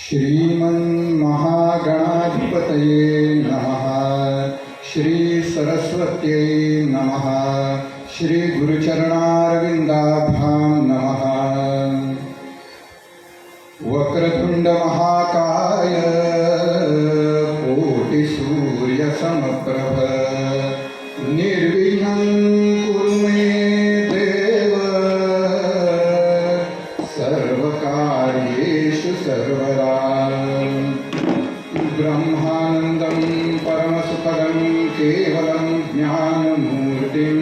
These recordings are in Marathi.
श्रीमन्महागणाधिपतये नमः। श्री सरस्वत्यै नमः। श्री गुरुचरणारविन्दाभ्यां नमः। वक्रतुंड महाकाय कोटिसूर्यसमप्रभ निर्विघ्नं कुरु मे देव सर्वकार्येषु सर्वदा। ब्रह्मानन्दं परमसुखदं केवलं ज्ञानमूर्तिं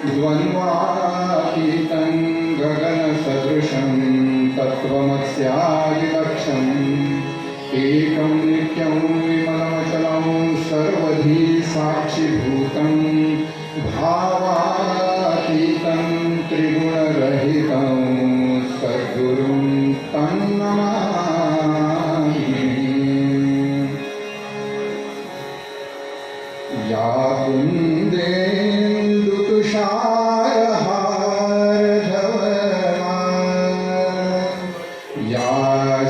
द्वन्द्वातीतं गगनसदृशं तत्त्वमस्यादिलक्ष्यम् एकं नित्यं विमलमचलं सर्वधी साक्षिभूतं भावातीतं त्रिगुणरहितं सद्गुरुं तं नमामि। या कुन्देन्दुतुषारहारधवला या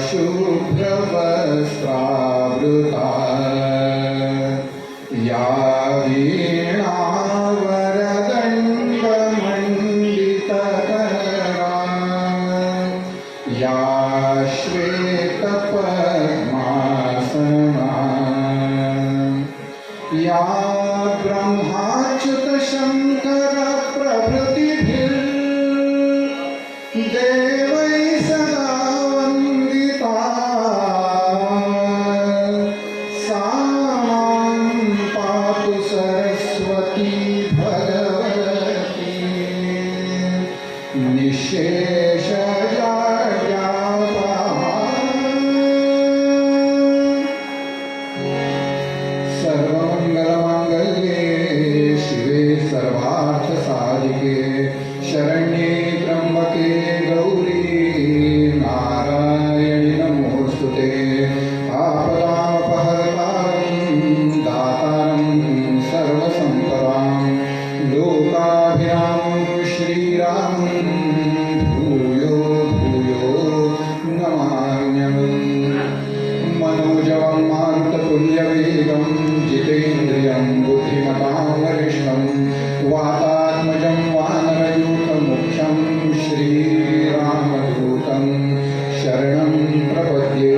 शुभ्रवस्त्रावृता या वीणावरदण्डमण्डितकरा या श्वेतपद्मासना या ब्रह्माच्युतशङ्कर प्रभृतिभिर्देवैः सदा वन्दिता सा मां पातु सरस्वती भगवती सर्वमङ्गलमाङ्गल्ये शिवे सर्वार्थसाधिके शरण्ये त्र्यम्बके गौरी नारायणि नमोऽस्तुते। आपदामपहर्तारं दातारं सर्वसम्पदां लोकाभिरामं श्रीरामं भूयो भूयो नमाम्यहम्। मनोजवं मारुततुल्यवेगं जितेन्द्रियं बुद्धिमतां वरिष्ठं वातात्मजं वानरयूथमुख्यं श्रीरामदूतं शरणं प्रपद्ये।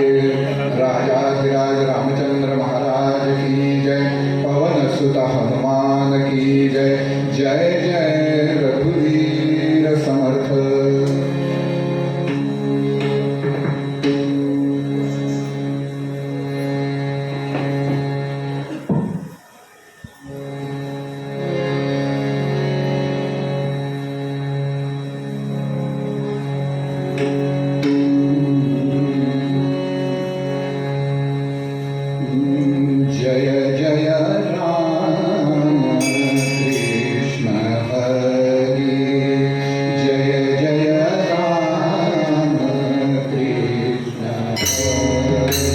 राजाधिराज रामचंद्र महाराज की जय। पवनसुत हनुमान की जय। जय जय रघुवीर समर्थ। जय जय राम कृष्ण हरि जय जय राम कृष्ण हरि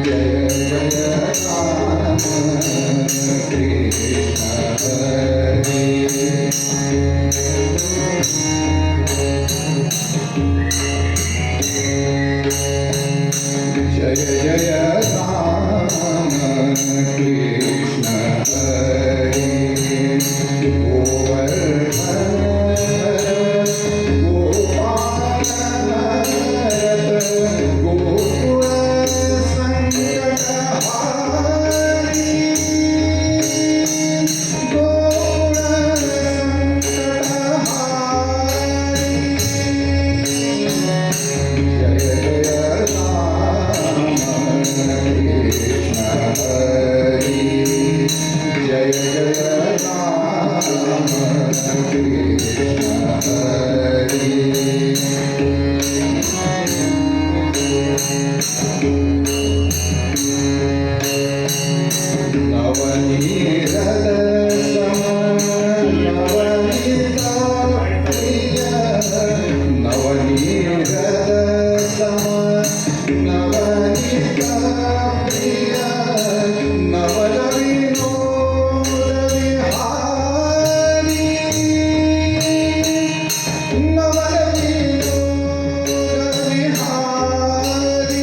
जय जय राम कृष्ण हरि। जय जय राम कृष्ण हरि गोवर्धन गोपाल गोकुल संकटहारी गोकुल संकटहारी। जय जय राम कृष्ण हरि जय जय राम कृष्ण हरि। नवनीत सम नवनीत प्रिय नवनीत सम नवनीत प्रिय नवल विनोद विहारी नवल विनोद विहारी।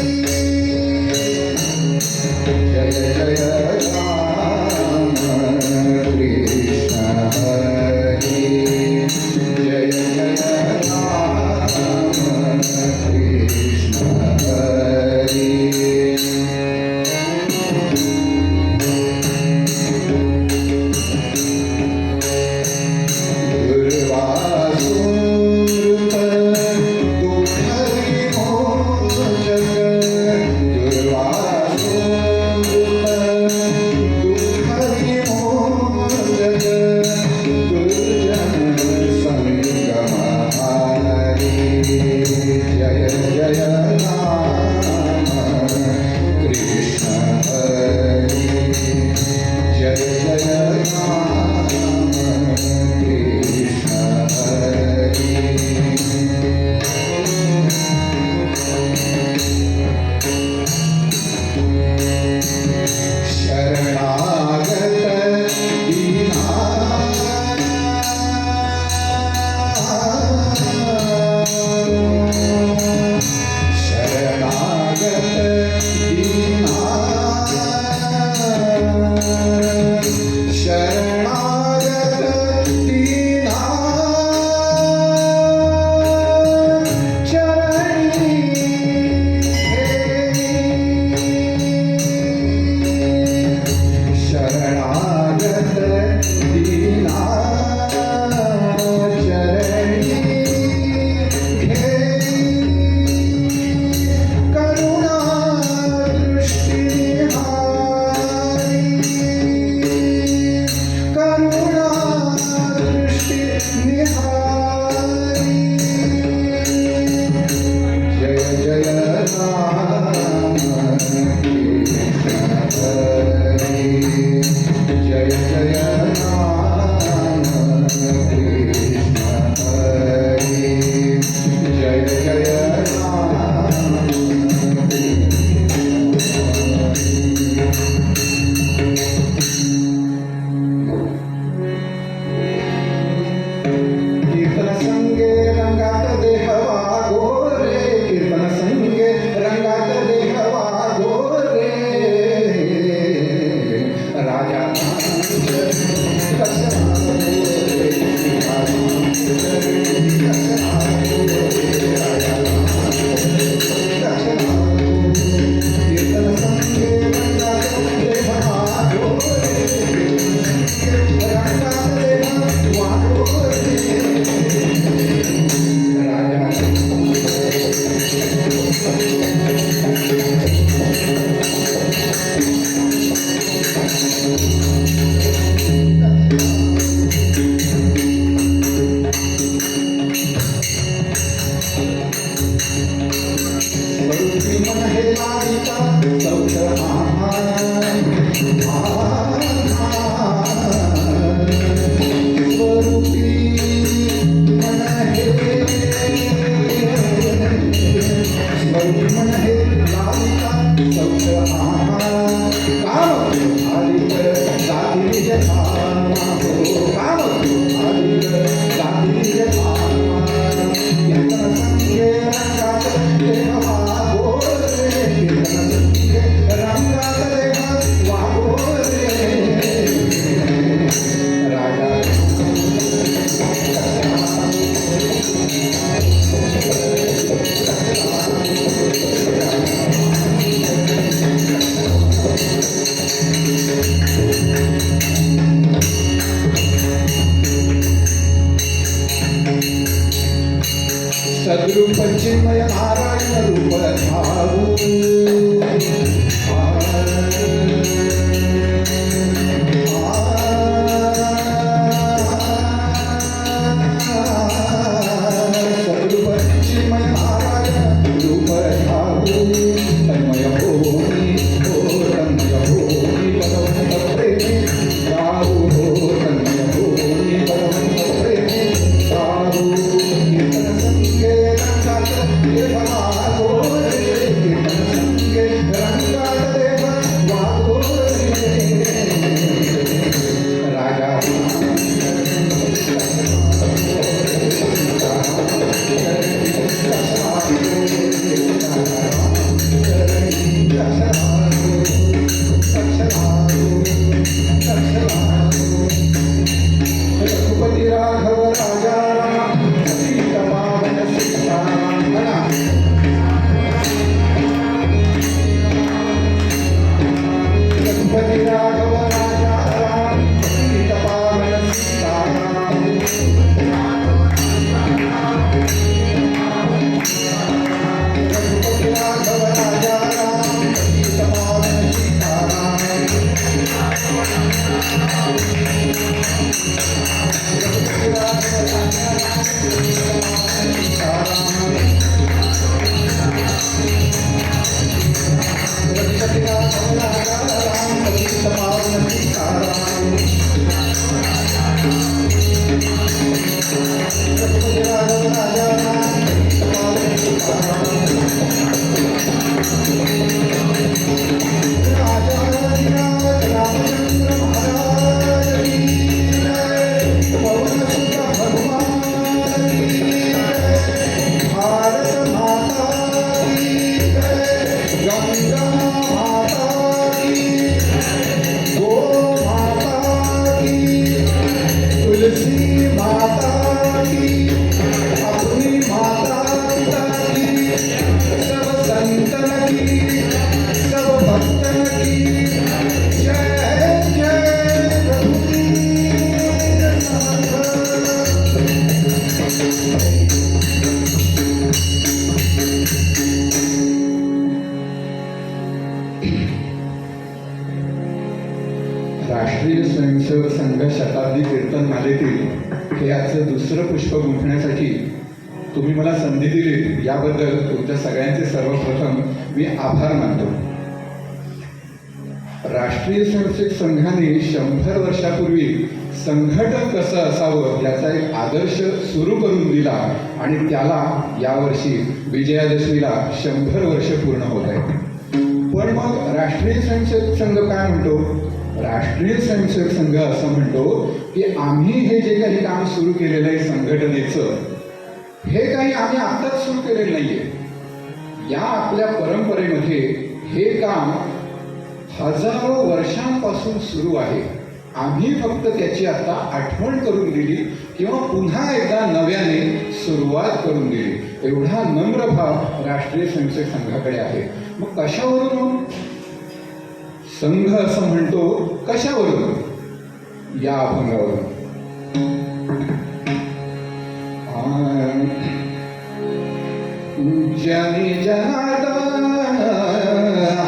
देह वागो रे कीर्तन संगे रंगात देह वागो रे राजा सद्रूप चिन्मय नारायण रूप धारू सद्रूप चिन्मय नारायण रूप धारू तन्मय होमी हो तन्मय होमी भगवंत प्रेमी राहू हो तन्मय होमी भगवंत प्रेमी राहू कीर्तन संगे रंगात देव वागो रे कीर्तन संगे रंगात देव वागो रे राजा रघुपती राघव राजा राम सीता पावन सीताराम म्हणा रघुपती राघव राजा राम सीता पावन सीताराम रघुपती राघव राजा राम सीता पावन सीताराम रघुपती राघव राजा राम सीता पावन सीताराम रघुपती राघव राजा राम सीता पावन सीताराम रघुपती राघव राजा राम सीता पावन सीताराम राजा रघुनाथ रामचंद्र महाराज की जय पवन सुत हनुमान की जय भारत माता की जय गंगा माता की गो माता की तुलसी माता की अपनी माता पिता की सब संतन की सब भक्तन की जय जय रघुवीर राष्ट्रीय स्वयंसेवक संघ शताब्दी कीर्तन मालेतील हे आजचं दुसरं पुष्प गुंफण्यासाठी तुम्ही मला संधी दिली याबद्दल तुमच्या सगळ्यांचे सर्वप्रथम मी आभार मानतो. राष्ट्रीय स्वयंसेवक संघाने 100 वर्षापूर्वी संघटन कसं असावं याचा एक आदर्श सुरू करून दिला आणि त्याला यावर्षी विजयादशमीला 100 वर्ष पूर्ण होत आहेत. पण मग राष्ट्रीय स्वयंसेवक संघ काय म्हणतो? राष्ट्रीय स्वयंसेवक संघ असं म्हणतो की आम्ही हे जे काही काम सुरू केलेलं आहे संघटनेचं, हे काही आम्ही आत्ताच सुरू केलेलं नाहीये. या आपल्या परंपरेमध्ये हे काम हजारो वर्षांपासून सुरू आहे. आम्ही फक्त त्याची आता आठवण करून दिली किंवा पुन्हा एकदा नव्याने सुरुवात करून दिली, एवढा नम्र भाव राष्ट्रीय स्वयंसेवक संघाकडे आहे. मग कशावरून संघ असं म्हणतो? कशावरून? या अभंगावरून. जनी जनार्दन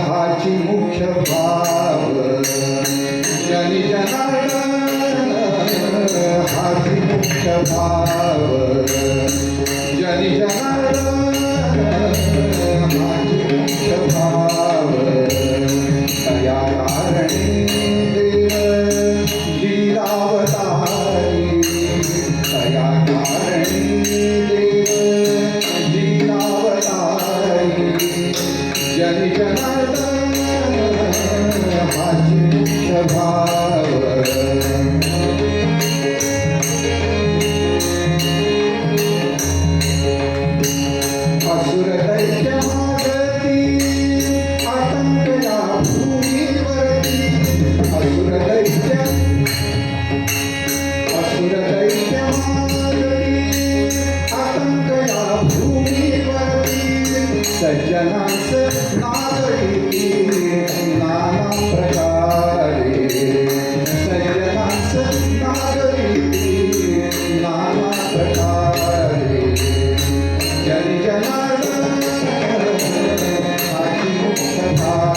हाची मुख्य भाव, जनी जनार्दन हाची मुख्य भाव, जनी जनार्दन हाची मुख्य भाव, तया कारणी देव लीलावतारी, तया कारणी देव लीलावतारी, जनी जनार्दन हाची मुख्य भाव. असुर दैत्य भूमीवरती सज्जनांस नागरिकी नाना प्रकारे सज्जनांस नागरिकी नाना प्रकारे जन जनार्दन हाची मुख्य भाव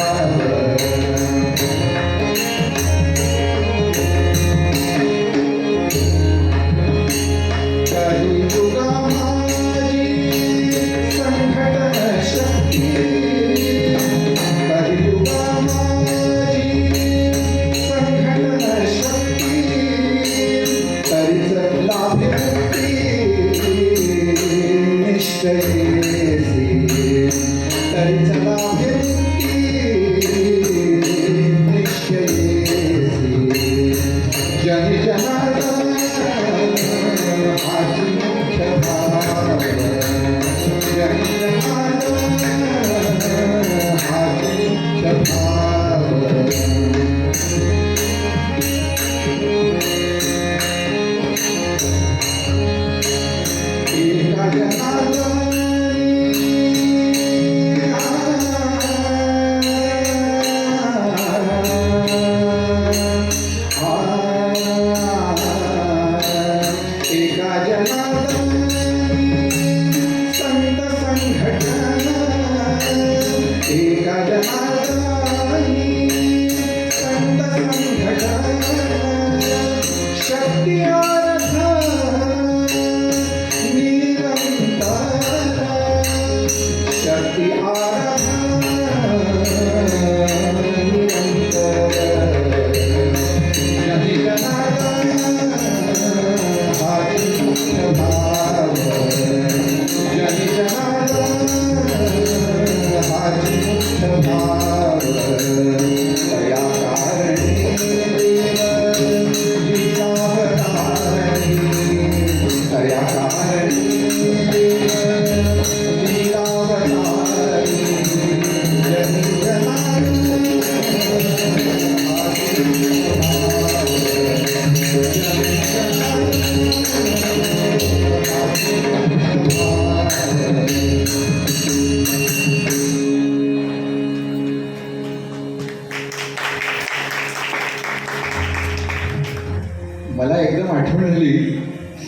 मला एकदम आठवण झाली,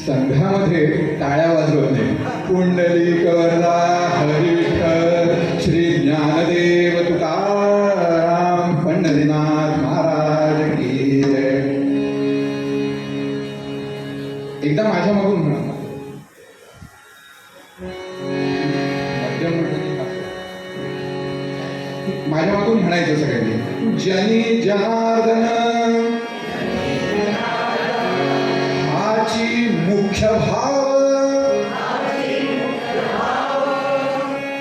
संघामध्ये टाळ्या वाजवत नाही. पुंडलिक वरदा हरिविठ्ठल श्री ज्ञानदेव तुकाराम पंढरीनाथ महाराज की जय. एकदा माझ्या मागून म्हणा, माझ्या मागून म्हणायचं सगळ्यांनी, जनी जनार्दन मुख्य भाव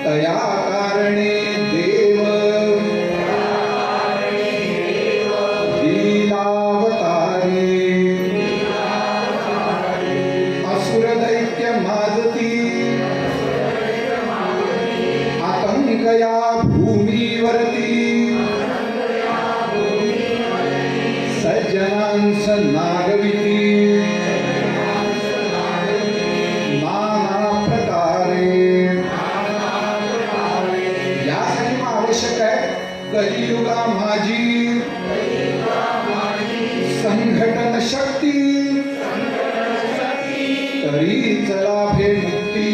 तया कारणे देव लीलावतारी असुर दैत्य माजती आतंकया भूमीवरती सज्जनांस नागविती कलियुगा माझी संघटन शक्ती तरीच लाभे मुक्ती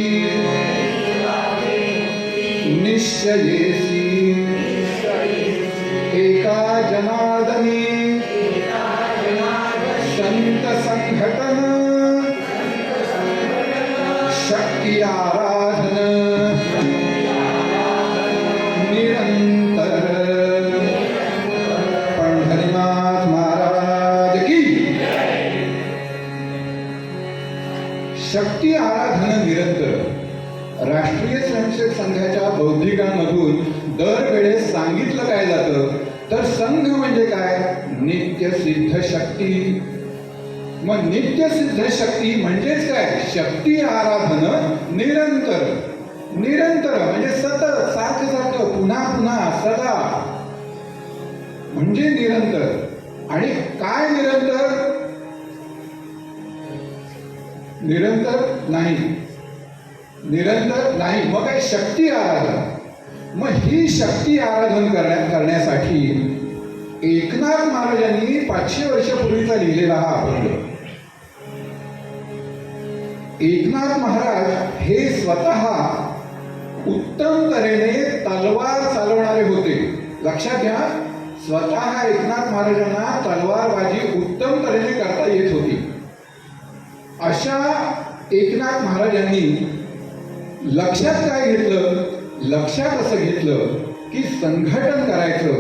निश्चयेसी एका जनार्दनी संत संघटन शक्ती आराधन शक्ती आराधना निरंतर. राष्ट्रीय स्वयंसेवक संघाच्या बौद्धिकांमधून दरवेळेस सांगितलं काय जातं तर संघ म्हणजे काय, नित्य सिद्ध शक्ती. मग नित्य सिद्ध शक्ती म्हणजेच काय, शक्ती आराधन निरंतर. निरंतर म्हणजे सतत, सारखं सारखं, पुन्हा पुन्हा, सदा म्हणजे निरंतर. आणि काय निरंतर, निरंतर नाही, निरंतर नाही, मग काय शक्ती आराधना. मग ही शक्ती आराधन करण्यासाठी एकनाथ महाराजांनी 500 वर्षापूर्वीचा लिहिलेला हा अभंग. एकनाथ महाराज हे स्वतः उत्तम तऱ्हेने तलवार चालवणारे होते. लक्षात घ्या, स्वतः एकनाथ महाराजांना तलवारबाजी उत्तम तऱ्हेने करता येत होती. अशा एकनाथ महाराजांनी लक्षात काय घेतलं? लक्षात असं घेतलं की संघटन करायचं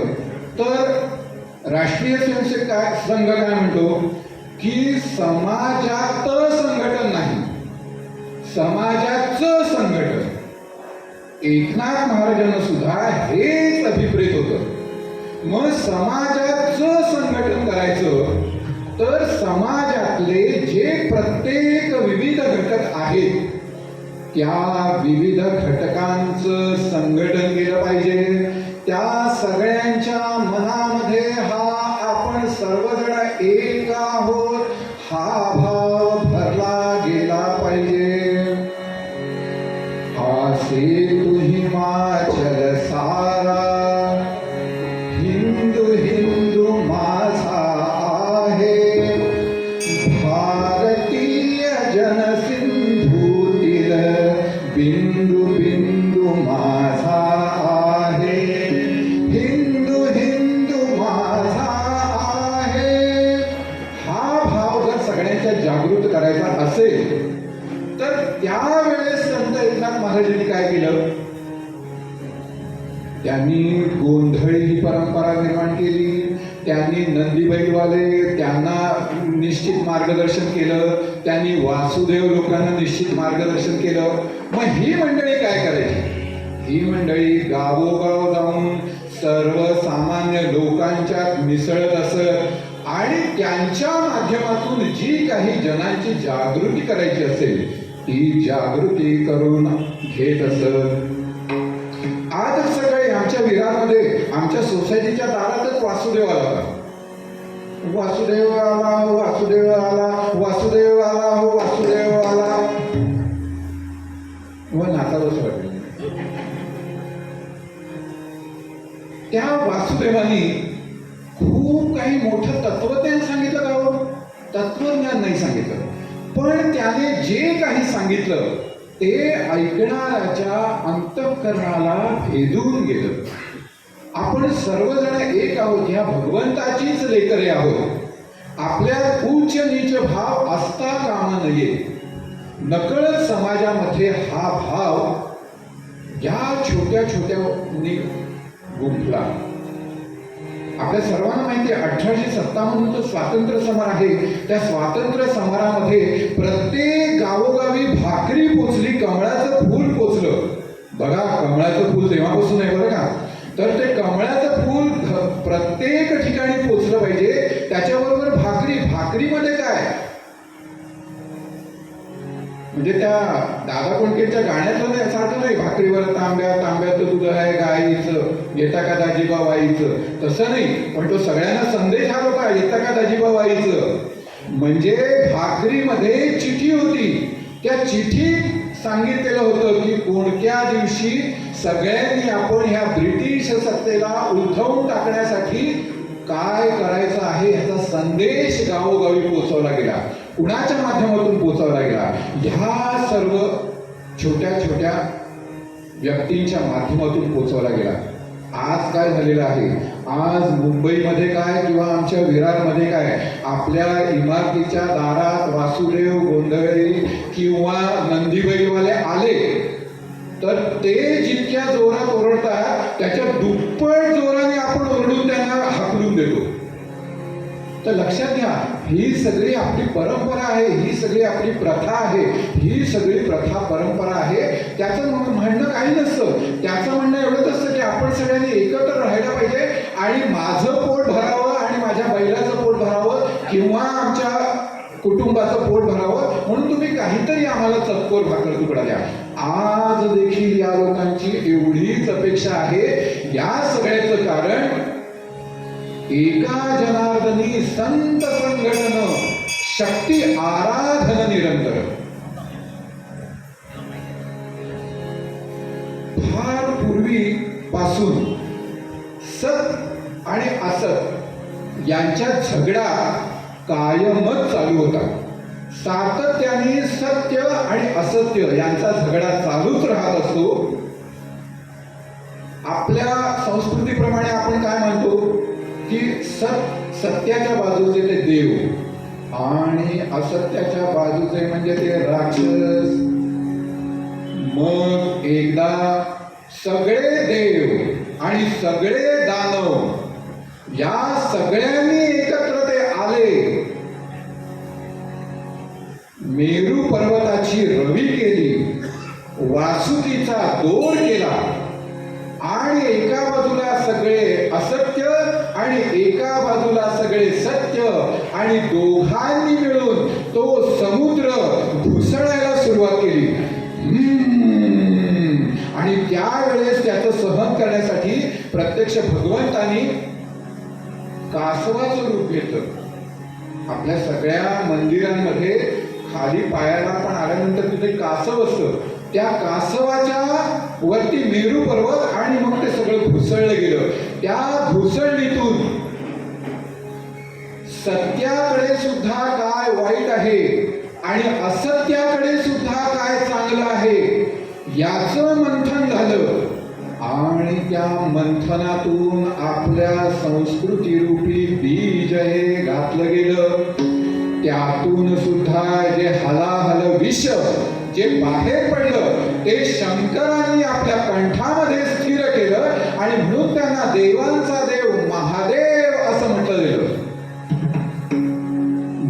तर राष्ट्रीय स्वयंसेवक संघ काय म्हणतो की समाजात संघटन नाही, समाजाचं संघटन. एकनाथ महाराजांना सुद्धा हेच अभिप्रेत होतं. मग समाजाचं संघटन करायचं तर समाजातले जे प्रत्येक विविध घटक आहेत त्या विविध घटकांचं संघटन केलं पाहिजे. त्या सगळ्यांच्या मनामध्ये हा आपण सर्वजण एक आहोत हा भाव भरला गेला पाहिजे. आसे तू हिमाचल सारा हिंदू हिंदू माझा आहे, भारतीय जनसिंधूतील बिंदू बिंदू माझा आहे, हिंदू हिंदू माझा आहे. हा भाव जर सगळ्यांच्या जागृत करायचा असेल तर त्यावेळेस संत एकनाथ महाराजांनी काय केलं? त्यांनी गोंधळी ही परंपरा निर्माण केली. त्यांनी नंदीबैलवाले त्यांना निश्चित मार्गदर्शन केलं. त्यांनी वासुदेव लोकांना निश्चित मार्गदर्शन केलं. मग ही मंडळी काय करायची? ही मंडळी गावोगाव जाऊन सर्वसामान्य लोकांच्यात मिसळत असत आणि त्यांच्या माध्यमातून जी काही जनांची जागृती करायची असेल ती जागृती करून घेत असत. आज सकाळी आमच्या विरारमध्ये आमच्या सोसायटीच्या दारातच वासुदेव आला होता. वासुदेव आला, वासुदेव आला, वासुदेव आला, हो वासुदेव आला. व नाचावंच वाटलं. त्या वासुदेवानी खूप काही मोठं तत्वज्ञान सांगितलं का हो? तत्वज्ञान नाही सांगितलं, पण त्याने जे काही सांगितलं ते ऐकणाऱ्याच्या अंतःकरणाला भेदून गेलं. आपण सर्वजण एक आहोत, ह्या भगवंताचीच लेकरे आहोत. आपल्यात उच्च नीच भाव असता कामा नये. नकळत समाजामध्ये हा भाव या छोट्या छोट्या गुंफला. आपल्या सर्वांना माहिती आहे 1857 जो स्वातंत्र्य समर आहे त्या स्वातंत्र्य समरामध्ये प्रत्येक गावोगावी भाकरी पोचली, कमळाचं फूल पोचलं. बघा, कमळाचं फूल तेव्हापासून आहे बरं का. तर ते कमळाचं फूल प्रत्येक ठिकाणी पोचलं पाहिजे. त्याच्याबरोबर भाकरी. भाकरीमध्ये काय म्हणजे त्या दादा कोंडकेच्या गाण्यातलं सारखं नाही, भाकरीवर तांब्याचं दूध आहे गाईचं, येता का दाजीबा वाईचं. तसं नाही, पण तो सगळ्यांना संदेश हा होता, येता का दाजीबा वाईचं. म्हणजे भाकरीमध्ये चिठी होती. त्या चिठीत सांगितलेलं होतं की कोणत्या दिवशी सगळ्यांनी आपण ह्या ब्रिटिश सत्तेला उलथवून टाकण्यासाठी काय करायचं आहे ह्याचा संदेश गावोगावी पोहोचवला गेला. कुणाच्या माध्यमातून पोहोचवला गेला? ह्या सर्व छोट्या छोट्या व्यक्तींच्या माध्यमातून पोहोचवला गेला. आज काय झालेलं आहे? आज मुंबईमध्ये काय किंवा आमच्या विरारमध्ये काय, आपल्या इमारतीच्या दारात वासुदेव गोंधळे किंवा नंदीबैलवाले आले तर ते जितक्या जोरात ओरडतात त्याच्या दुप्पट जोराने आपण ओरडून त्यांना हाकलून देतो. तर लक्षात घ्या, ही सगळी आपली परंपरा आहे, ही सगळी आपली प्रथा आहे, ही सगळी प्रथा परंपरा आहे. त्याचं म्हणणं काही नसतं. त्याचं म्हणणं एवढंच असतं की आपण सगळ्यांनी एकत्र राहायला पाहिजे आणि माझं पोट भरावं आणि माझ्या बैलाचं पोट भरावं किंवा आमच्या कुटुंबाचं पोट भरावं म्हणून तुम्ही काहीतरी आम्हाला चतकोर भाकर तुकडा द्या. आज देखील या लोकांची एवढीच अपेक्षा आहे. या सगळ्याचं कारण एका जनार्दनी संत संघटन शक्ती आराधन निरंतर. फार पूर्वीपासून सत आणि असत यांच्यात झगडा कायमच चालू होता. सातत्याने सत्य आणि असत्य यांचा झगडा चालूच राहत असतो. आपल्या संस्कृतीप्रमाणे आपण काय म्हणतो की सत्याच्या बाजूचे ते देव आणि असत्याच्या बाजूचे म्हणजे ते राक्षस. मग एकदा सगळे देव आणि सगळे दानव या सगळ्यांनी एकत्र ते आले. मेरू पर्वताची रवी केली, वासुकीचा दोर केला आणि एका बाजूला सगळे असत्य आणि एका बाजूला सगळे सत्य आणि दोघांनी मिळून तो समुद्र घुसळायला सुरुवात केली. आणि त्यावेळेस त्याचं सहन करण्यासाठी प्रत्यक्ष भगवंतानी कासवाचं रूप घेतलं. आपल्या सगळ्या मंदिरांमध्ये खाली पायाला पण आल्यानंतर तिथे कासव असतं. त्या कासवाच्या वरती मेरू पर्वत आणि मग ते सगळं घुसळलं गेलं. त्या घुसळणीतून सत्याकडे सुद्धा काय वाईट आहे आणि असत्याकडे सुद्धा काय चांगलं आहे याचं मंथन झालं. आणि त्या मंथनातून आपल्या संस्कृती रूपी बीज हे घातलं गेलं. त्यातून सुद्धा जे हलाहल विष जे बाहेर पडलं ते शंकरांनी आपल्या कंठामध्ये स्थिर केलं आणि म्हणून त्यांना देवांचा देव महादेव असं म्हटलं गेलं.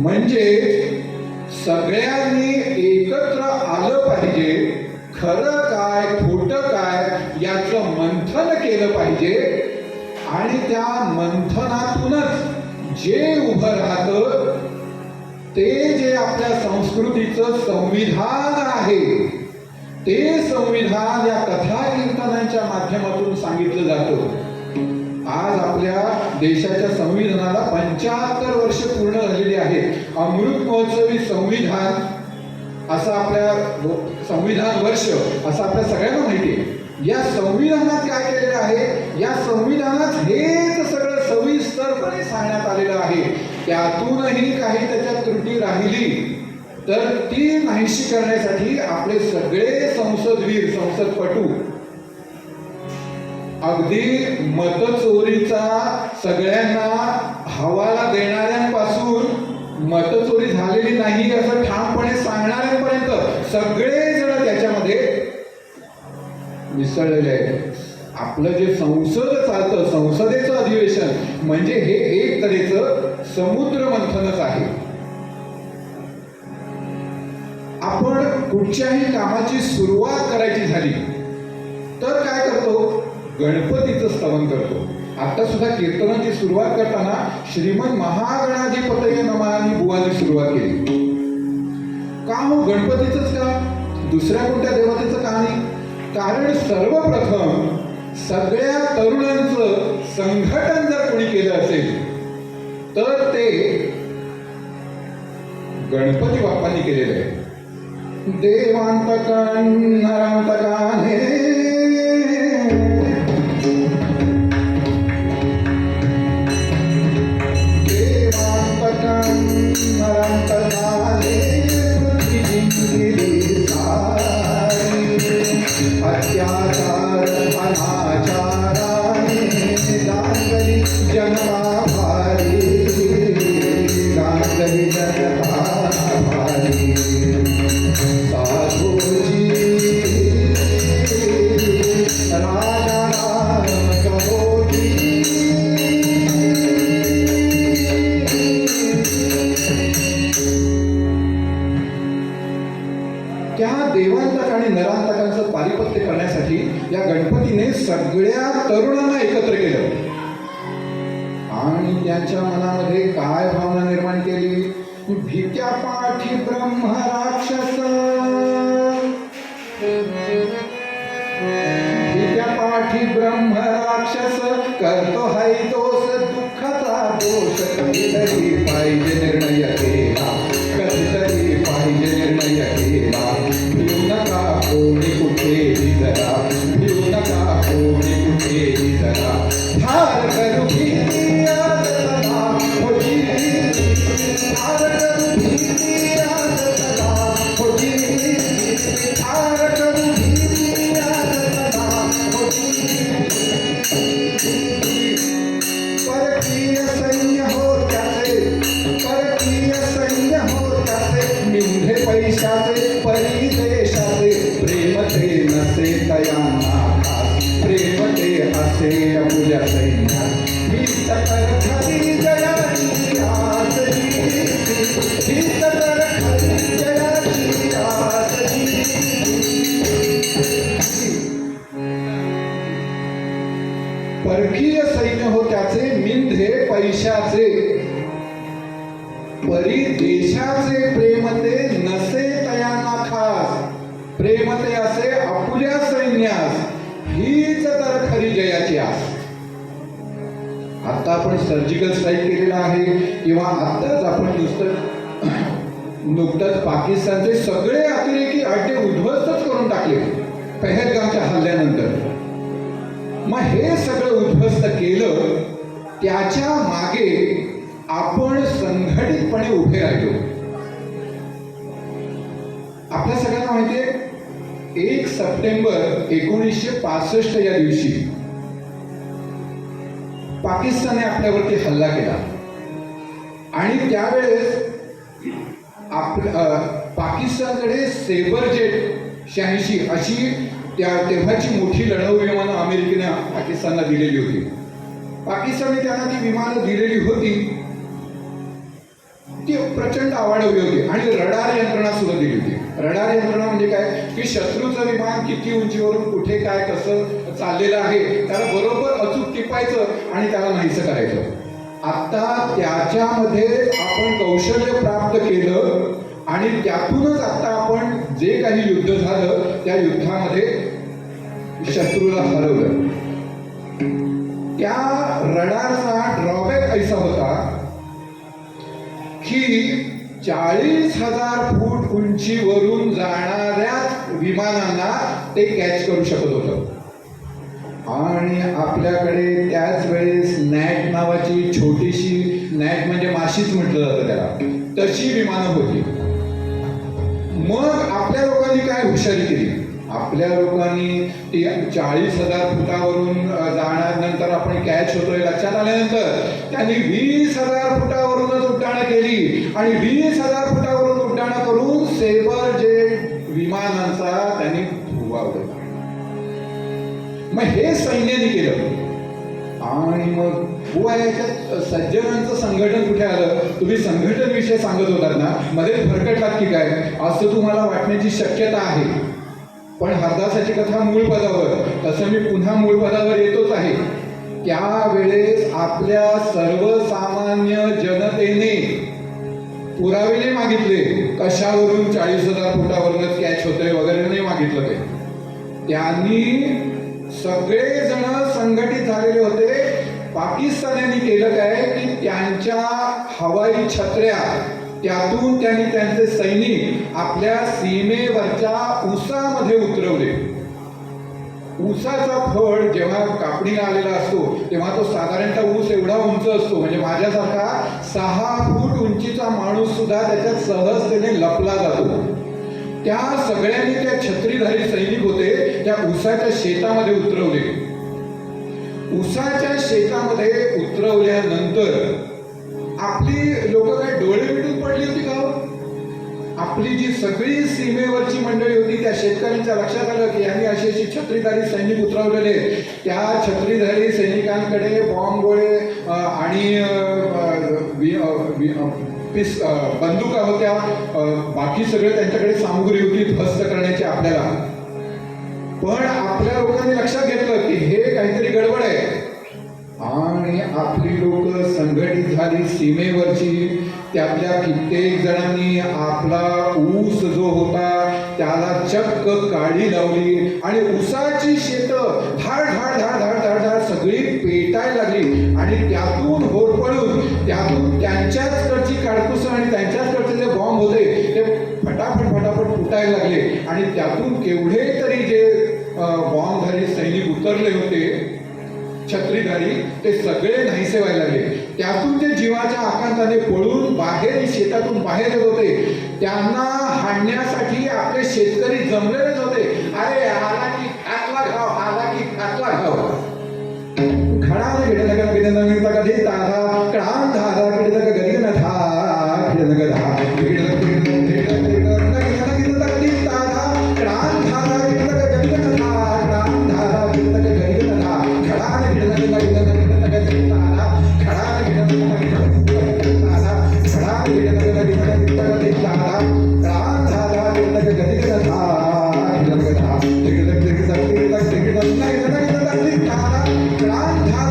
म्हणजे सगळ्यांनी एकत्र आलं पाहिजे. खरं काय खोटं काय याचं मंथन केलं पाहिजे आणि त्या मंथनातूनच जे उभं राहतं ते जे आपल्या संस्कृतीचं संविधान आहे ते संविधान या कथा कीर्तनांच्या माध्यमातून सांगितलं जातं. आज आपल्या देशाच्या संविधानाला 75 वर्ष पूर्ण झालेली आहेत. अमृत महोत्सवी संविधान असं आपल्या संविधान वर्ष असं आपल्या सगळ्यांना माहिती आहे. या संविधानात काय केलेलं आहे, या संविधानात हेच सगळं सविस्तरपणे सांगण्यात आलेलं आहे. त्यातूनही काही त्याच्यात त्रुटी राहिली तर ती नाहीशी करण्यासाठी आपले सगळे संसदवीर संसदपटू अगदी मतचोरीचा सगळ्यांना हवाला देणाऱ्यांपासून मतचोरी झालेली नाही असं ठामपणे सांगणाऱ्यांपर्यंत सगळे जण त्याच्यामध्ये मिसळलेले आहेत. आपलं जे संसद चालतं, संसदेचं अधिवेशन म्हणजे हे एक तऱ्हेचं समुद्र मंथनच आहे. आपण कुठच्याही कामाची सुरुवात करायची झाली तर काय करतो, गणपतीचं स्तवन करतो. आता सुद्धा कीर्तनाची सुरुवात करताना श्रीमन महागणाधिपतये नमः बुवानी सुरुवात केली. का हो, गणपतीचंच का, दुसऱ्या कोणत्या देवतेचं का नाही? कारण सर्वप्रथम सगळ्या तरुणांचं संघटन जर कोणी केलं असेल तर ते गणपती बाप्पांनी केलेलं आहे. देवांतकं नरांतकाने अत्याचार अनाचाराने गांगली जनता भारी, गांगली जनता भारी. साधूजी राजा राम कहोजी, त्या देवांतक आणि नरांतकांचं पारिपत्य करण्यासाठी या गणपतीने सगळ्या तरुणांना एकत्र केलं आणि त्यांच्या मनामध्ये काय भावना निर्माण केली. भीत्या पाठी ब्रह्म राक्षस, भीत्या पाठी ब्रह्म राक्षस, करतो हाय तोस दुःखाचा दोष. कधीतरी पाहिजे निर्णय केला, कधीतरी पाहिजे निर्णय केला. भिऊ नका कोणी कुठेही जरा, भिऊ परकीय सैन्य हो त्याचे मिंधे पैशाचे, परी देशाचे प्रेम ते नसे तयाना खास, प्रेम ते असे आपुल्या सैन्यास, हीच तर खरी जयाची आस. आता आपण सर्जिकल स्ट्राईक केलेला आहे किंवा आताच आपण नुकतंच पाकिस्तानचे सगळे अतिरेकी अड्डे उद्ध्वस्तच करून टाकले पहलगामच्या हल्ल्यानंतर. मग हे सगळं उद्ध्वस्त केलं, त्याच्या मागे आपण संघटितपणे उभे राहिलो. आपल्या सगळ्यांना माहितीये 1 सप्टेंबर 1965 या दिवशी पाकिस्तानने आपल्यावरती हल्ला केला आणि त्यावेळेस पाकिस्तानकडे सेबर जेट 86 अशी तेव्हाची मोठी लढाऊ विमानं अमेरिकेने पाकिस्तानला दिलेली होती. पाकिस्तानने त्यांना ती विमानं दिलेली होती, ती प्रचंड आवडवली होती आणि रडार यंत्रणा सुद्धा दिली होती. रडार यंत्रणा म्हणजे काय की शत्रूचं विमान किती उंचीवरून कुठे काय कसं चाललेलं आहे त्याला बरोबर अचूक टिपायचं आणि त्याला नाहीसं करायचं. आता त्याच्यामध्ये आपण कौशल्य प्राप्त केलं आणि त्यातूनच आता आपण जे काही युद्ध झालं त्या युद्धामध्ये शत्रूला हरवलं. त्या रडारचा ड्रॉबॅक ऐसा होता की 40,000 फूट उंचीवरून जाणाऱ्या विमानांना ते कॅच करू शकत होतं. आणि आपल्याकडे त्याच वेळेस नॅट नावाची छोटीशी, नॅट म्हणजे माशीच म्हटलं जातं त्याला, तशी विमानं होती. मग आपल्या लोकांनी काय हुशारी केली, आपल्या लोकांनी ती 40,000 फुटावरून जाण्यानंतर आपण कॅच होतोय लक्षात आल्यानंतर त्यांनी 20,000 फुटावरूनच उड्डाणं केली आणि 20,000 फुटावरून उड्डाणं करून सेबर जेट विमानांचा त्यांनी धुव्वा उडवला. मग हे सैन्याने केलं. आणि मग बुवा याच्यात सज्जनांचं संघटन कुठे आलं. तुम्ही संघटन विषय सांगत होतात ना, मध्ये भरकटलात की काय असं तुम्हाला वाटण्याची शक्यता आहे. पण हरदासाची कथा मूळ पदावर, तसं मी पुन्हा मूळ पदावर येतोच आहे. त्यावेळेस आपल्या सर्वसामान्य जनतेने पुरावे नाही मागितले, कशावरून 40,000 फुटावरूनच कॅच होतोय वगैरे नाही मागितलं. ते त्यांनी सगळेजण संघटित झालेले होते. पाकिस्तान्यांनी केलं काय की त्यांच्या हवाई छत्र्या त्यातून त्यांनी त्यांचे सैनिक आपल्या सीमेवरच्या ऊसामध्ये उतरवले. ऊसाचा फळ जेव्हा कापणीला आलेला असतो तेव्हा तो साधारणतः ऊस एवढा उंच असतो, म्हणजे माझ्यासारखा 6 फूट उंचीचा माणूस सुद्धा त्याच्यात सहजतेने लपला जातो. त्या सगळ्यांनी त्या छत्रीधारी सैनिक होते त्या ऊसाच्या शेतामध्ये उतरवले. ऊसाच्या शेतामध्ये उतरवल्यानंतर आपली लोक काय डोळे मिटून पडली होती का? आपली जी सगळी सीमेवरची मंडळी होती त्या शेतकऱ्यांच्या लक्षात आलं की यांनी अशी अशी छत्रीधारी सैनिक उतरवलेले. त्या छत्रीधारी सैनिकांकडे बॉम्ब गोळे आणि बंदुका होत्या, बाकी सगळे त्यांच्याकडे सामुग्री होती ध्वस्त करण्याची आपल्याला. पण आपल्या लोकांनी लक्षात घेतलं की हे काहीतरी गडबड आहे आणि आपली लोक संघटित झाली सीमेवरची. त्यातल्या कित्येक जणांनी आपला ऊस जो होता त्याला चक्क काडी लावली आणि ऊसाची शेतं धाड धाड धाड धाड धाड धाड सगळी पेटायला लागली आणि त्यातून होरपळून त्यातून त्यांच्याचकडची काडतुसं आणि त्यांच्याचकडचे जे बॉम्ब होते ते फटाफट फटाफट फुटायला लागले आणि त्यातून केवढे तरी जे बॉम्बधारी सैनिक उतरले होते छत्रीधारी ते सगळे नाहीसे व्हायला लागले. त्यातून जे जीवाच्या आकांताने पळून बाहेर शेतातून बाहेर येत होते त्यांना हाणण्यासाठी आपले शेतकरी जमलेलेच होते. अरे आला की खातला घाव, आला की खातला घाव. खडाने घडलं गिडनगता कधी तारा कडान धारा गिडनग गरीन था गिडनग धा गिडनग Grandha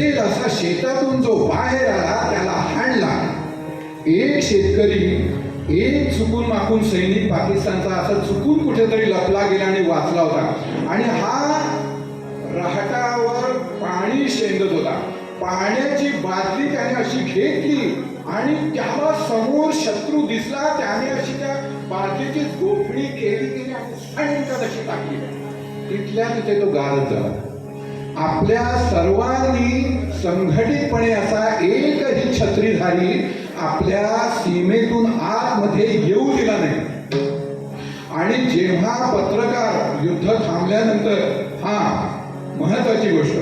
दिसेल असा शेतातून जो बाहेर आला त्याला हाणला. एक शेतकरी एक चुकून माकून सैनिक पाकिस्तानचा असा चुकून कुठेतरी लपला गेला आणि वाचला होता. आणि हा रहाटावर पाणी शेंदत होता. पाण्याची बादली त्याने अशी घेतली आणि त्याला समोर शत्रू दिसला. त्याने अशी त्या बादलीची गोफणी केली आणि तशी टाकली. तिथल्या तिथे तो गारच झाला. आपल्या सर्वांनी संघटितपणे असा एकही छत्रीधारी आपल्या सीमेतून आतमध्ये येऊ दिला नाही. आणि जेव्हा पत्रकार युद्ध थांबल्यानंतर, हा महत्वाची गोष्ट,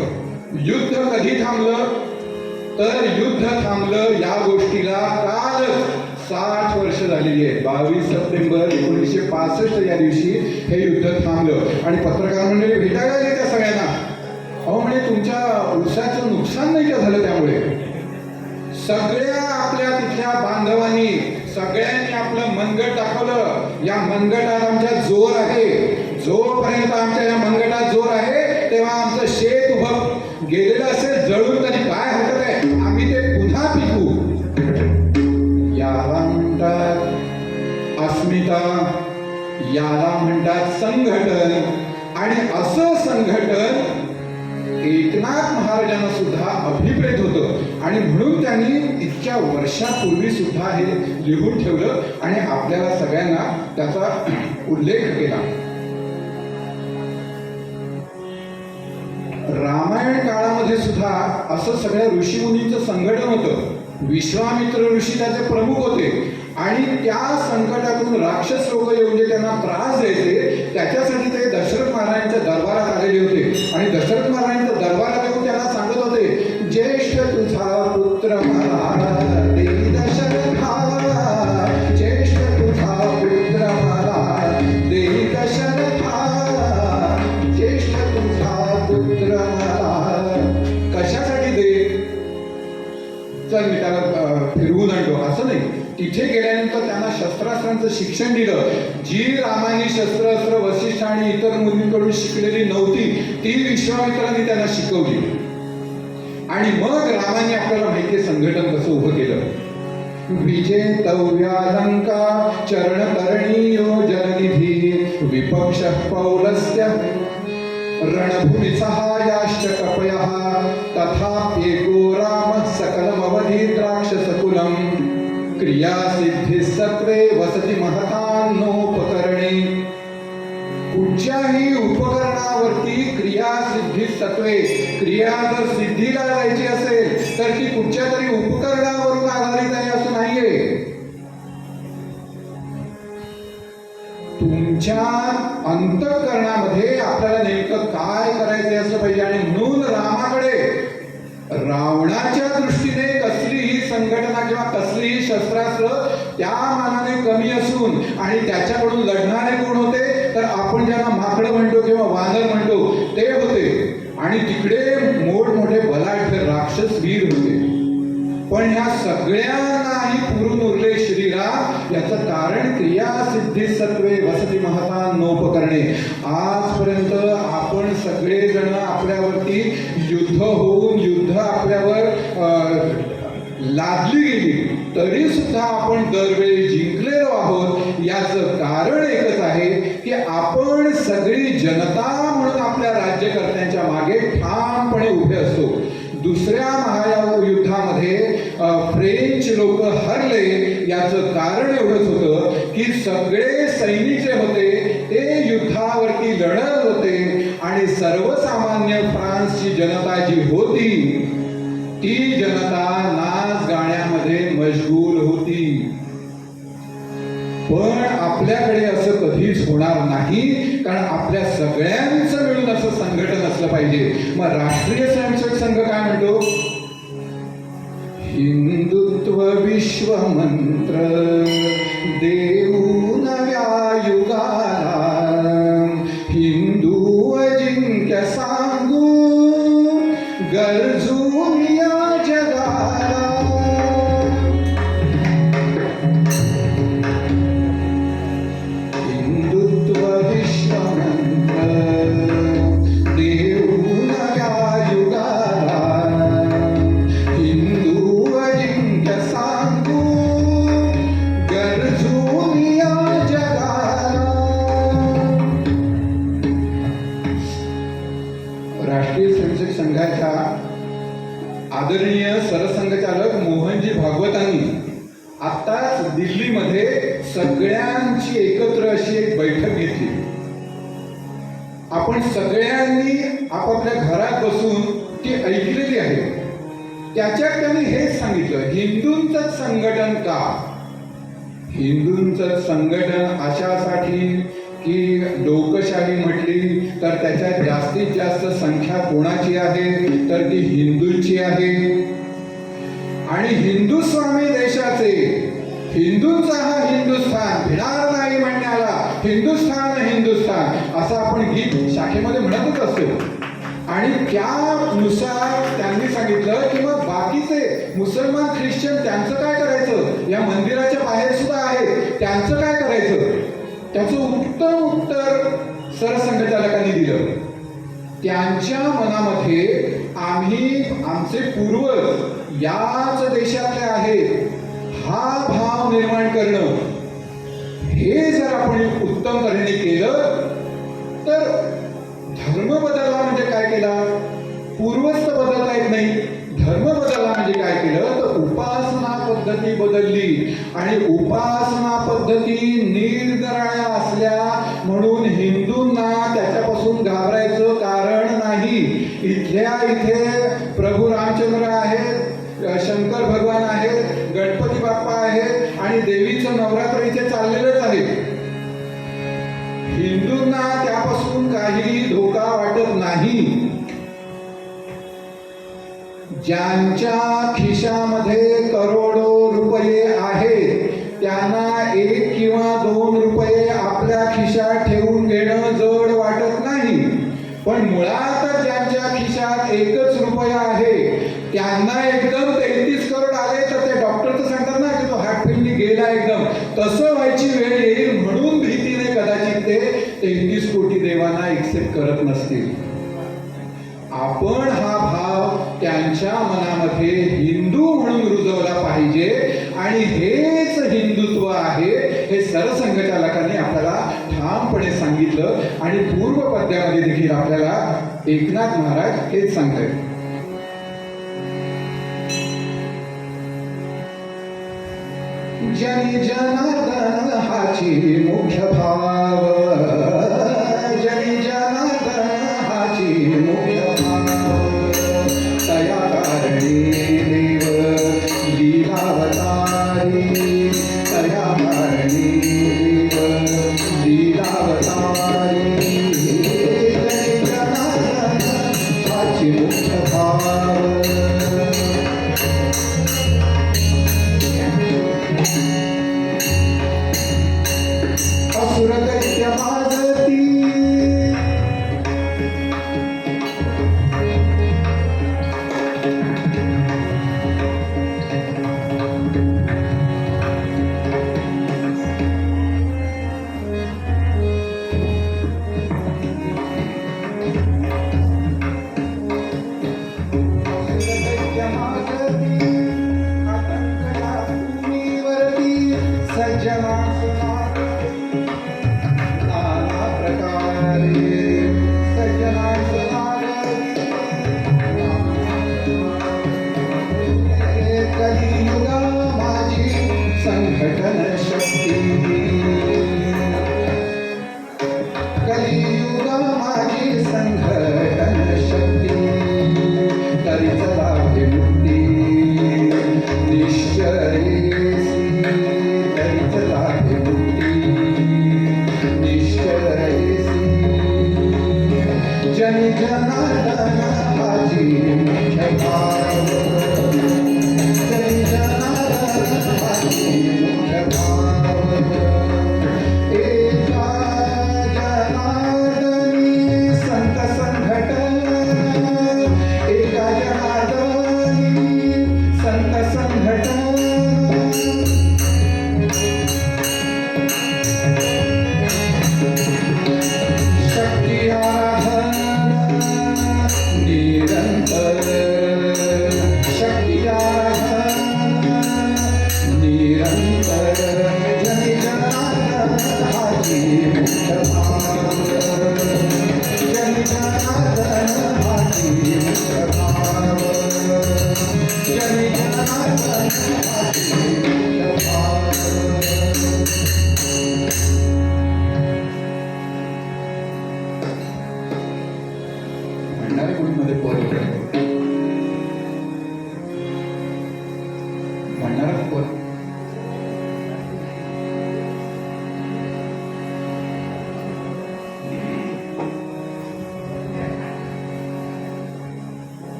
युद्ध कधी थांबलं तर युद्ध थांबलं या गोष्टीला कालच 60 वर्ष झालेली आहेत. 22 सप्टेंबर 1965 या दिवशी हे युद्ध थांबलं. आणि पत्रकार मंडळी भेटायला आली त्या सगळ्यांना. अहो म्हणजे तुमच्या उसाचं नुकसान नाही का झालं? त्यामुळे सगळ्या आपल्या तिथल्या बांधवांनी सगळ्यांनी आपलं मनगट दाखवलं. या मनगटात आमच्या जोर आहे. जोपर्यंत आमच्या या मनगटात जोर आहे तेव्हा आमचं शेत उभं गेलेलं असेल जळून तरी काय हरकत आहे, आम्ही ते पुन्हा पिकू. याला म्हणतात अस्मिता, याला म्हणतात संघटन. आणि असं संघटन एकनाथ महाराजांना सुद्धा अभिप्रेत होतं. आणि म्हणून त्यांनी इतक्या वर्षापूर्वी सुद्धा हे लिहून ठेवलं आणि आपल्याला सगळ्यांना त्याचा उल्लेख केला. रामायण काळामध्ये सुद्धा असं सगळ्या ऋषीमुनींचं संघटन होतं. विश्वामित्र ऋषी त्याचे प्रमुख होते. आणि त्या संकटातून राक्षस लोक येऊन जे त्यांना त्रास द्यायचे त्याच्यासाठी ते दशरथ महाराजांच्या दरबारात आलेले होते. आणि दशरथ महाराजांच्या दरबारात येऊन त्यांना सांगत होते, ज्येष्ठ तुझा पुत्र मला देई दशरथा, ज्येष्ठ तुझा पुत्र मला देई दशरथा, ज्येष्ठ तुझा पुत्र मला. कशासाठी दे? चल मी त्याला फिरवून आणतो असं नाही. तिथे गेल्यानंतर त्यांना शस्त्रास्त्रांचं शिक्षण दिलं. जी रामाने शस्त्रास्त्र वसिष्ठ आणि इतर मुलींकडून शिकलेली नव्हती ती विश्वामित्रांनी त्यांना शिकवली. आणि मग रामाने आपल्याला माहिती संघटन कसं उभं केलं. विजेतव्या लंका चरणकरणीयो जलनिधी विपक्ष पौलस्त्य रणभूमि सहायाश्च कपयः तथाप्येको रामः सकलमवधि द्राक्षसकुलं क्रिया सिद्धी सत्वे वसति महतान्नोपकरणे. कुठच्याही उपकरणावरती क्रिया सिद्धी सत्वे, क्रिया जर सिद्धीला जायची असेल तर ती कुठच्या तरी उपकरणावरून आधारित आहे असं नाहीये. तुमच्या अंतःकरणामध्ये आपल्याला नेमकं काय करायचं असलं पाहिजे. आणि म्हणून रामाकडे रावणाच्या दृष्टीने कसलीही संघटना किंवा कसलीही शस्त्रास्त्र त्या मानाने कमी असून आणि त्याच्याकडून लढणारे कोण होते तर आपण ज्यांना माकडं म्हणतो किंवा वानर म्हणतो ते होते. आणि तिकडे मोठमोठे बलाढ्य राक्षस वीर होते. पण ह्या सगळ्यांनाही पुरून उरले श्रीराम. याचं कारण क्रिया सिद्धी सत्वे वसति महतान्नोपकरणे. आजपर्यंत आपण सगळेजण आपल्यावरती युद्ध होऊन युद्ध आपल्यावर लादली गेली तरी सुद्धा आपण दरवेळी जिंकलेलो आहोत. याचं कारण एकच आहे की आपण सगळी जनता म्हणून आपल्या राज्यकर्त्यांच्या मागे ठामपणे उभे असतो. दुसऱ्या महायुद्धामध्ये फ्रेंच लोक हरले. याचं कारण एवढंच होतं की सगळे सैनिक जे होते ते युद्धावरती लढत होते आणि सर्वसामान्य फ्रान्सची जनता जी होती ती जनता नाच गाण्यामध्ये मशगूल होती. पण आपल्याकडे असं कधीच होणार नाही कारण आपल्या सगळ्यांचं मिळून असं संघटन असलं पाहिजे. मग राष्ट्रीय स्वयंसेवक संघ काय म्हणतो? हिंदुत्व विश्व मंत्र देऊ नव्या युगाला, हिंदू अजिंक्य सांगू गरजून या जगाला. हिंदुत्व विश्व मंत्र देऊ नव्या युगाला, आदरणीय सरसंघचालक मोहनजी भागवतांनी आत्ताच दिल्लीमध्ये सगळ्यांची एकत्र अशी एक बैठक घेतली. आपण सगळ्यांनी आपापल्या घरात बसून ती ऐकलेली आहे. त्याच्यात त्यांनी हेच सांगितलं, हिंदूंचं संघटन का? हिंदूंचं संघटन अशासाठी की लोकशाही म्हटली तर त्याच्यात जास्तीत जास्त संख्या कोणाची आहे तर ती हिंदूंची आहे. आणि हिंदुस्वामी देशाचे, हिंदूंचा हा हिंदुस्थान भिणार नाही म्हणण्याला हिंदुस्थान हिंदुस्थान असं आपण गीत शाखेमध्ये म्हणतच असतो. आणि त्यानुसार त्यांनी सांगितलं की मग बाकीचे मुसलमान ख्रिश्चन त्यांचं काय करायचं, या मंदिराच्या बाहेर सुद्धा आहेत त्यांचं काय करायचं. त्याचं उत्तर सरसंघचालकांनी दिलं. त्यांच्या मनामध्ये आम्ही आमचे पूर्वज याच देशातले आहेत हा भाव निर्माण करणं, हे जर आपण उत्तम तऱ्हेने केलं तर धर्म बदलला म्हणजे काय केला, पूर्वज तर बदलता येत नाही, धर्म बदलला म्हणजे काय केलं तर उपासना पद्धती बदलली. आणि उपासना पद्धती निरनिराळ्या असल्या म्हणून हिंदूंना त्याच्यापासून घाबरायचं कारण नाही. इथल्या इथे प्रभू रामचंद्र आहेत, शंकर भगवान आहेत, गणपती बाप्पा आहेत आणि देवीचं नवरात्र इथे चाललेलंच आहे. हिंदूंना त्यापासून काही धोका वाटत नाही. ज्यांच्या खिशामध्ये करोडो रुपये आहेत त्यांना 1 किंवा 2 रुपये आपल्या खिशात ठेवून घेणं जड वाटत नाही. पण मुळात ज्यांच्या खिशात 1च रुपया आहे त्यांना एकदम 33 करोड आले तर ते डॉक्टर तर सांगतात ना की तो हार्टफेलनी गेला एकदम, तसं व्हायची वेळ येईल म्हणून भीतीने कदाचित ते 33 कोटी देवांना एक्सेप्ट करत नसतील. आपण हा भाव त्यांच्या मनामध्ये हिंदू म्हणून रुजवला पाहिजे आणि हेच हिंदुत्व आहे हे सरसंघचालकांनी आपल्याला ठामपणे सांगितलं. आणि पूर्व पद्यामध्ये देखील आपल्याला एकनाथ महाराज हेच सांगतात. जनी जनार्दन हाची मुख्य भाव, जनी जनार्दन हाची मुख्य भाव, तया कारणी देव लीलावतारी, तया कारणी देव लीलावतारी, जनी जनार्दन हाची मुख्य भाव. असुर दैत्य माझ म्हणणारे मुलीमध्ये पोर म्हणणारा पोर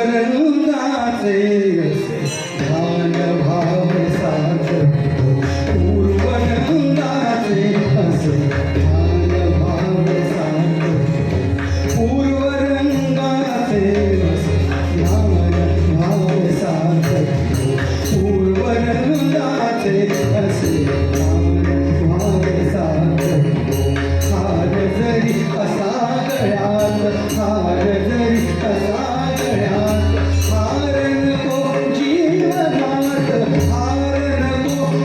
पूर्वरंगाचे ध्यान भाव साधतो पूर्वरंगाचे असे ध्यान भाव साधतो पूर्वरंगाचे असे ध्यान भाव साधतो पूर्वरंगाचे असे ध्यान भाव साधतो हार जरी असा गळ्यात हार जरी असा गळ्यात हार नको जीवनात हार नको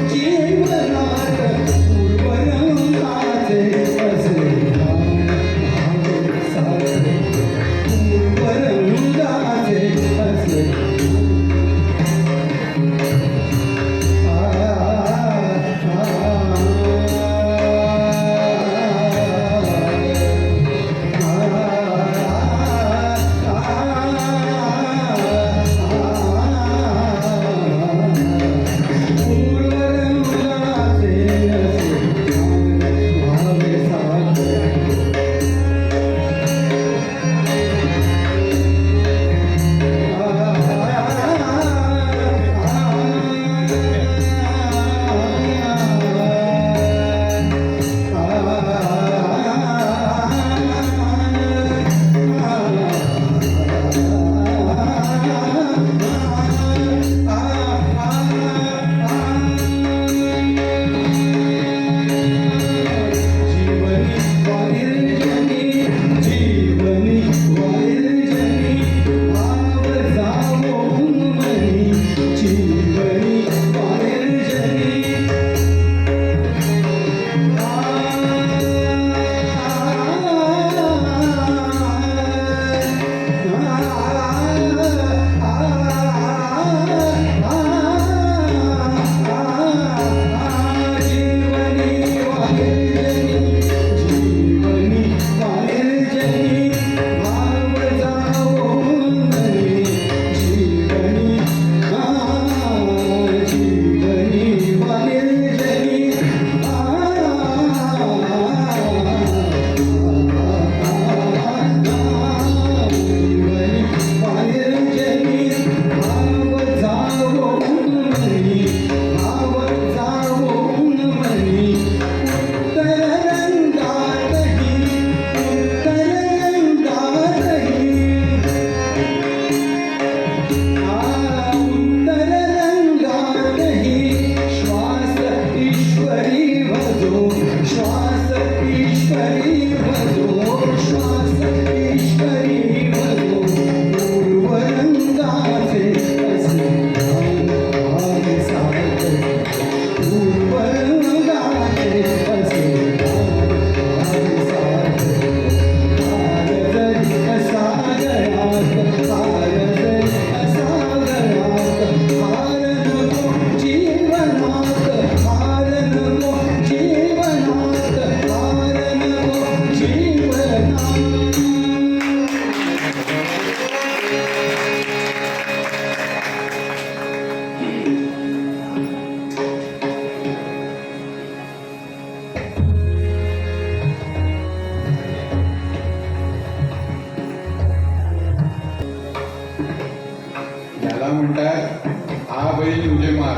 बैल मुझे मार.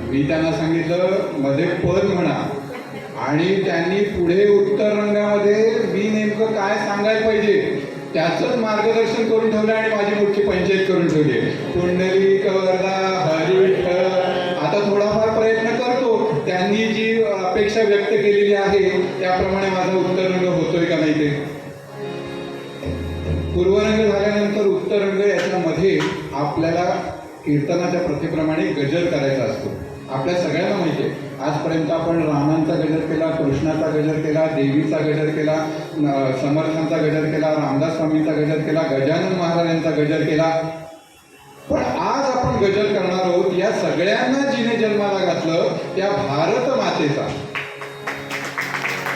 मी त्यांना सांगितलं मध्ये पद म्हणा आणि त्यांनी पुढे उत्तर रंगामध्ये मी नेमकं काय सांगायला पाहिजे त्याचंच मार्गदर्शन करून ठेवलं आणि माझी मोठी पंचायत करून ठेवली. पुंडलिक वरदा हरी विठ्ठल. आता थोडाफार प्रयत्न करतो, त्यांनी जी अपेक्षा व्यक्त केलेली आहे त्याप्रमाणे माझा उत्तर रंग होतोय का नाही ते. पूर्वरंग झाल्यानंतर उत्तर रंग याच्यामध्ये आपल्याला कीर्तनाच्या प्रथेप्रमाणे गजर करायचा असतो. आपल्या सगळ्यांना माहिती आहे, आजपर्यंत आपण रामांचा गजर केला, कृष्णाचा गजर केला, देवीचा गजर केला, समर्थांचा गजर केला, रामदास स्वामींचा गजर केला, गजानन महाराजांचा गजर केला. पण आज आपण गजर करणार आहोत या सगळ्यांना जिने जन्माला घातलं त्या भारत मातेचा.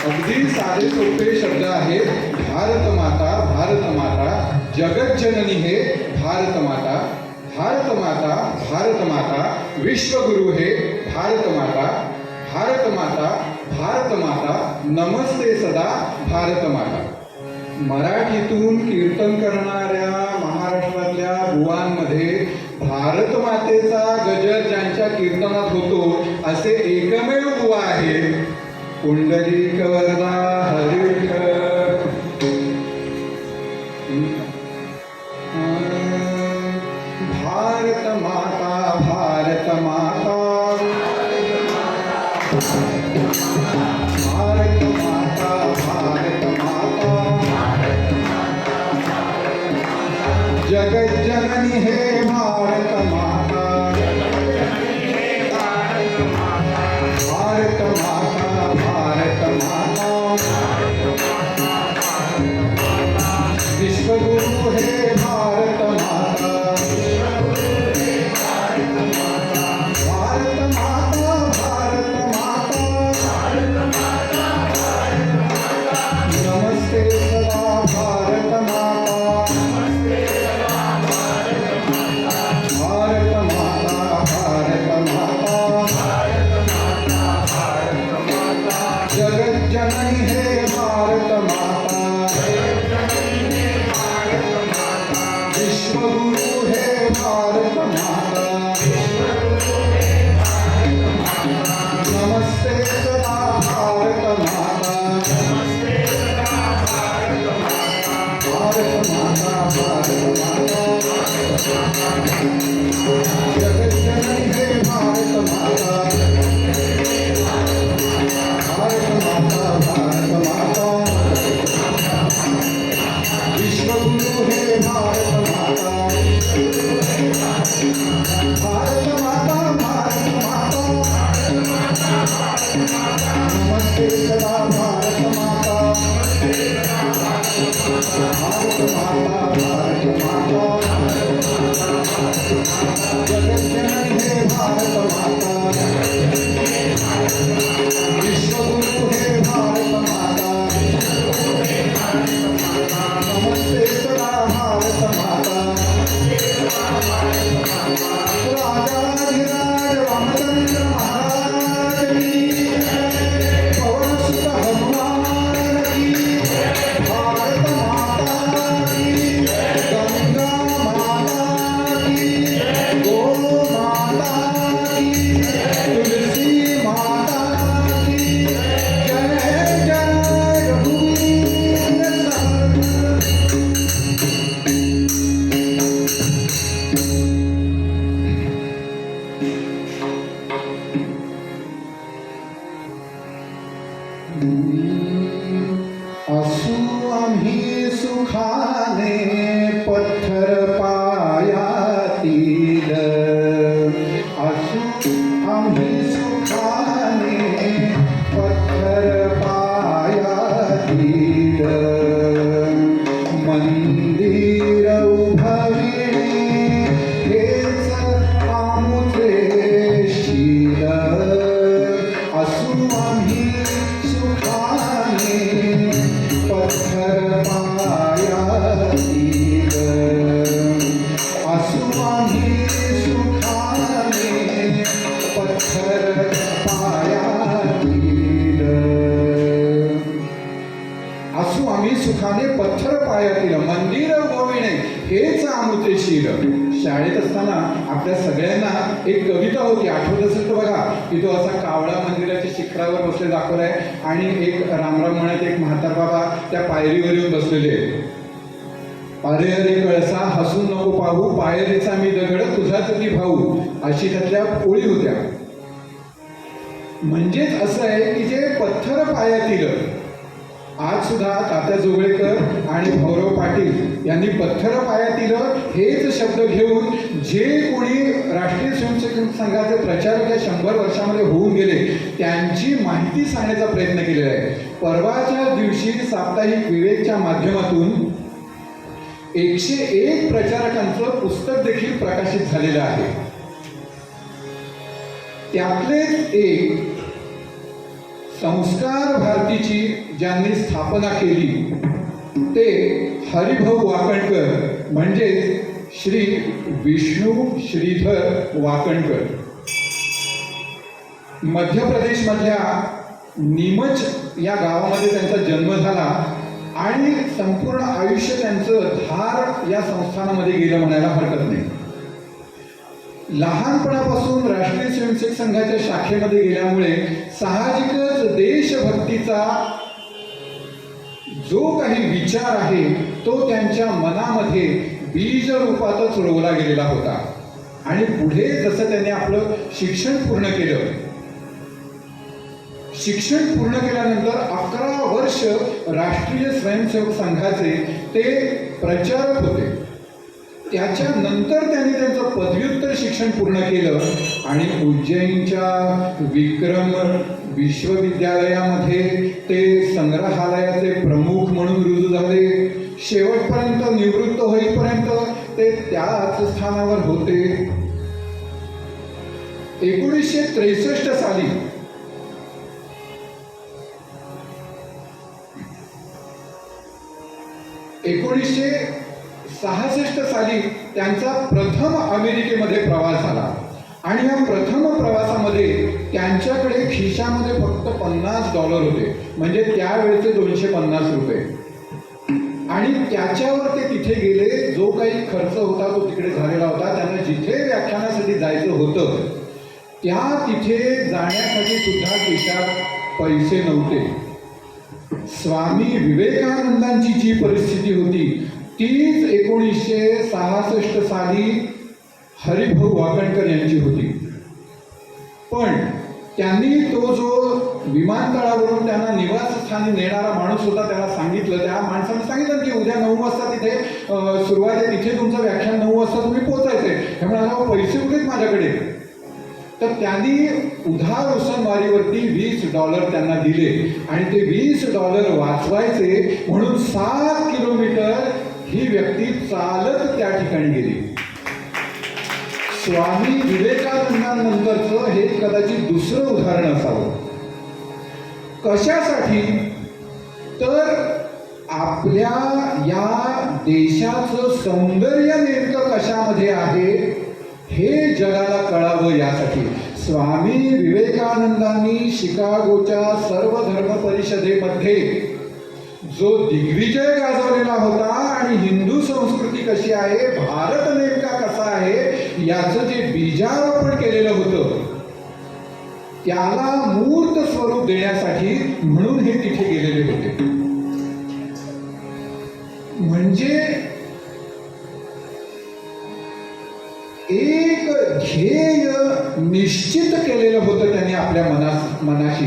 अगदी साधे सोपे शब्द आहेत. भारत माता, भारत माता, जगत जननी हे भारत माता, भारत माता, भारत माता, विश्वगुरु हे भारत माता, भारत माता, भारत माता, नमस्ते सदा भारत माता. मराठीतून कीर्तन करणाऱ्या महाराष्ट्रातल्या बुवांमध्ये भारत मातेचा गजर ज्यांच्या कीर्तनात होतो असे एकमेव बुवा आहेत पुंडलिक वरदा हरी विठ्ठल. भारत माता, भारत माता, भारत माता, भारत माता, जगत जननी हे भारत माता, भारत माता, भारत माता, विश्वगुरु हे भारत माता, भारत माता, भारत माता, नमस्ते सदा भारत माता, भारत माता, भारत माता, जगत जननी हे भारत माता, विश्वगुरु हे भारत माता, नमस्ते सदा भारत माता, भारत माता, भारत माता, जगत जननी हे भारत माता, भारत माता, भारत माता, विश्वगुरु हे भारत माता, भारत माता, भारत माता, नमस्ते सदा भारत माता, भारत माता, भारत माता, जगत जननी हे भारत माता, विश्वगुरु हे भारत माता, नमस्ते सदा भारत माता. राजाधिराज रामचंद्र महाराज की, पवनसुत हनुमान की, भारत माता की, गंगा माता की, गो माता की, तुलसी माता की, जय जय रघुवीर समर्थ. असू आम्ही सुखाने पत्थर पायातील, असू आम्ही सुखाने पत्थर पायातील, मंदिर उभविणे हेच आमुचे शील, असू आम्ही सुखाने पत्थर पायातील, असू आम्ही सुखाने पत्थर पायातील, असू स्वामी सुखाने पत्थर पायातील मंदिर गोविणे हेच आमुतेशील. शाळेत असताना आपल्या सगळ्यांना एक कविता होती, आठवत असेल तर बघा, की तो असा कावळा मंदिराच्या शिखरावर बसले दाखवलाय आणि एक रामराम म्हणत एक म्हातार बाबा त्या पायरीवर येऊन बसलेले आहेत. अरे अरे कळसा हसून नको पाहू, पायरीचा मी दगड तुझाच ती भाऊ, अशी त्यातल्या ओळी होत्या. म्हणजेच असं आहे की जे पत्थर पायातील, आज सुद्धा तात्या जोगळेकर आणि भाऊराव पाटील यांनी पत्थर पायातील हेच शब्द घेऊन जे कोणी राष्ट्रीय स्वयंसेवक संघाचे प्रचारक या 100 वर्षामध्ये होऊन गेले त्यांची माहिती सांगण्याचा प्रयत्न केलेला आहे. परवाच्या दिवशी साप्ताहिक विवेकच्या माध्यमातून 101 प्रचारकांचं पुस्तक देखील प्रकाशित झालेलं आहे. त्यातलेच एक संस्कार भारतीची ज्यांनी स्थापना केली ते हरिभाऊ वाकणकर म्हणजे श्री विष्णू श्रीधर वाकणकर. मध्य प्रदेशमधल्या नीमच या गावामध्ये त्यांचा जन्म झाला आणि संपूर्ण आयुष्य त्यांचं धार या संस्थानामध्ये गेलं म्हणायला हरकत नाही. लहानपणापासून राष्ट्रीय स्वयंसेवक संघाच्या शाखेमध्ये गेल्यामुळे साहजिकच देशभक्तीचा जो काही विचार आहे तो त्यांच्या मनामध्ये बीज रूपातच रोवला गेलेला होता. आणि पुढे जसं त्यांनी आपलं शिक्षण पूर्ण केलं, शिक्षण पूर्ण केल्यानंतर 11 वर्ष राष्ट्रीय स्वयंसेवक संघाचे ते प्रचारक होते. त्याच्यानंतर त्यांनी त्यांचं पदव्युत्तर शिक्षण पूर्ण केलं आणि उज्जैनच्या विक्रम विश्वविद्यालयामध्ये ते संग्रहालयाचे प्रमुख म्हणून रुजू झाले. शेवटपर्यंत निवृत्त होईपर्यंत ते त्याच स्थानावर होते. 1963 साली त्यांचा प्रथम अमेरिकेमध्ये प्रवास झाला आणि या प्रथम प्रवासामध्ये त्यांच्याकडे खिशामध्ये फक्त $50 होते, म्हणजे त्यावेळेचे 250 रुपये. आणि त्याच्यावर ते तिथे गेले. जो काही खर्च होता तो तिकडे झालेला होता. त्यांना जिथे व्याख्यानासाठी जायचं होतं त्या तिथे जाण्यासाठी सुद्धा खिशात पैसे नव्हते. स्वामी विवेकानंदांची जी परिस्थिती होती तीच 1966 साली हरिभाऊ वाकणकर यांची होती. पण त्यांनी तो जो विमानतळावरून त्यांना निवासस्थानी नेणारा माणूस होता त्याला सांगितलं, त्या माणसाने सांगितलं की उद्या 9 वाजता तिथे सुरुवात आहे, तिथे तुमचं व्याख्यान 9 वाजता तुम्ही पोहोचायचंय. हे म्हणाला पैसे कुठेच माझ्याकडे. तर त्यांनी उधार उसनवारीवरती $20 त्यांना दिले आणि ते $20 वाचवायचे म्हणून 7 किलोमीटर ही व्यक्ती चालत त्या ठिकाणी गेली. स्वामी विवेकानंदानंतरचं हे कदाचित दुसरं उदाहरण असावं. कशासाठी? तर आपल्या या देशाचं सौंदर्य नेमकं कशामध्ये आहे हे जगाला कळावं यासाठी. स्वामी विवेकानंदांनी शिकागोच्या सर्व धर्म परिषदेमध्ये जो दिग्विजय गाजवलेला होता आणि हिंदू संस्कृती कशी आहे, भारत नेमका कसा आहे याचं जे बीजारोपण केलेलं होतं त्याला मूर्त स्वरूप देण्यासाठी म्हणून हे तिथे गेलेले होते. म्हणजे एक ध्येय निश्चित केलेलं होतं त्यांनी आपल्या मनाशी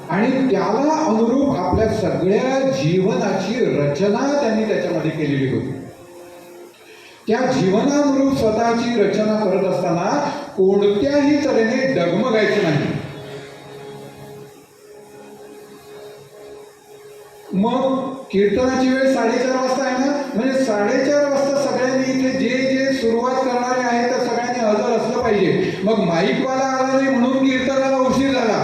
आणि त्याला अनुरूप आपल्या सगळ्या जीवनाची रचना त्यांनी त्याच्यामध्ये केलेली होती. त्या जीवनानुरूप स्वतःची रचना करत असताना कोणत्याही तऱ्हेने डगमगायचं नाही. मग कीर्तनाची वेळ 4:30 वाजता आहे ना, म्हणजे 4:30 वाजता सगळ्यांनी इथे जे जे सुरुवात करणारे आहेत त्या सगळ्यांनी हजर असलं पाहिजे. मग माईकवाला आला नाही म्हणून कीर्तनाला उशीर झाला,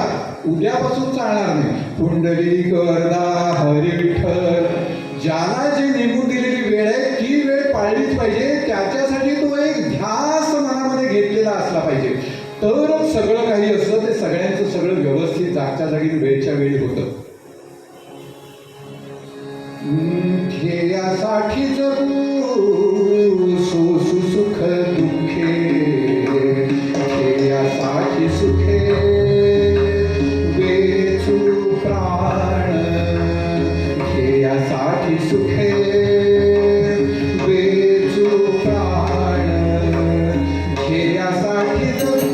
उद्यापासून चालणार नाही. पुंडलिक वरदा हरी विठ्ठल, ज्याला जे नेमून दिलेली वेळ आहे ती वेळ पाळलीच पाहिजे. त्याच्यासाठी तो एक ध्यास मनामध्ये घेतलेला असला पाहिजे, तरच सगळं काही असतं ते सगळ्यांचं सगळं व्यवस्थित जागच्या जागी वेळच्या वेळी होतं. ध्येयासाठी जगू सोसू सुख दुःखे ध्येयासाठी सुखे वेचू प्राण ध्येयासाठी सुखे वेचू प्राण ध्येयासाठी जगू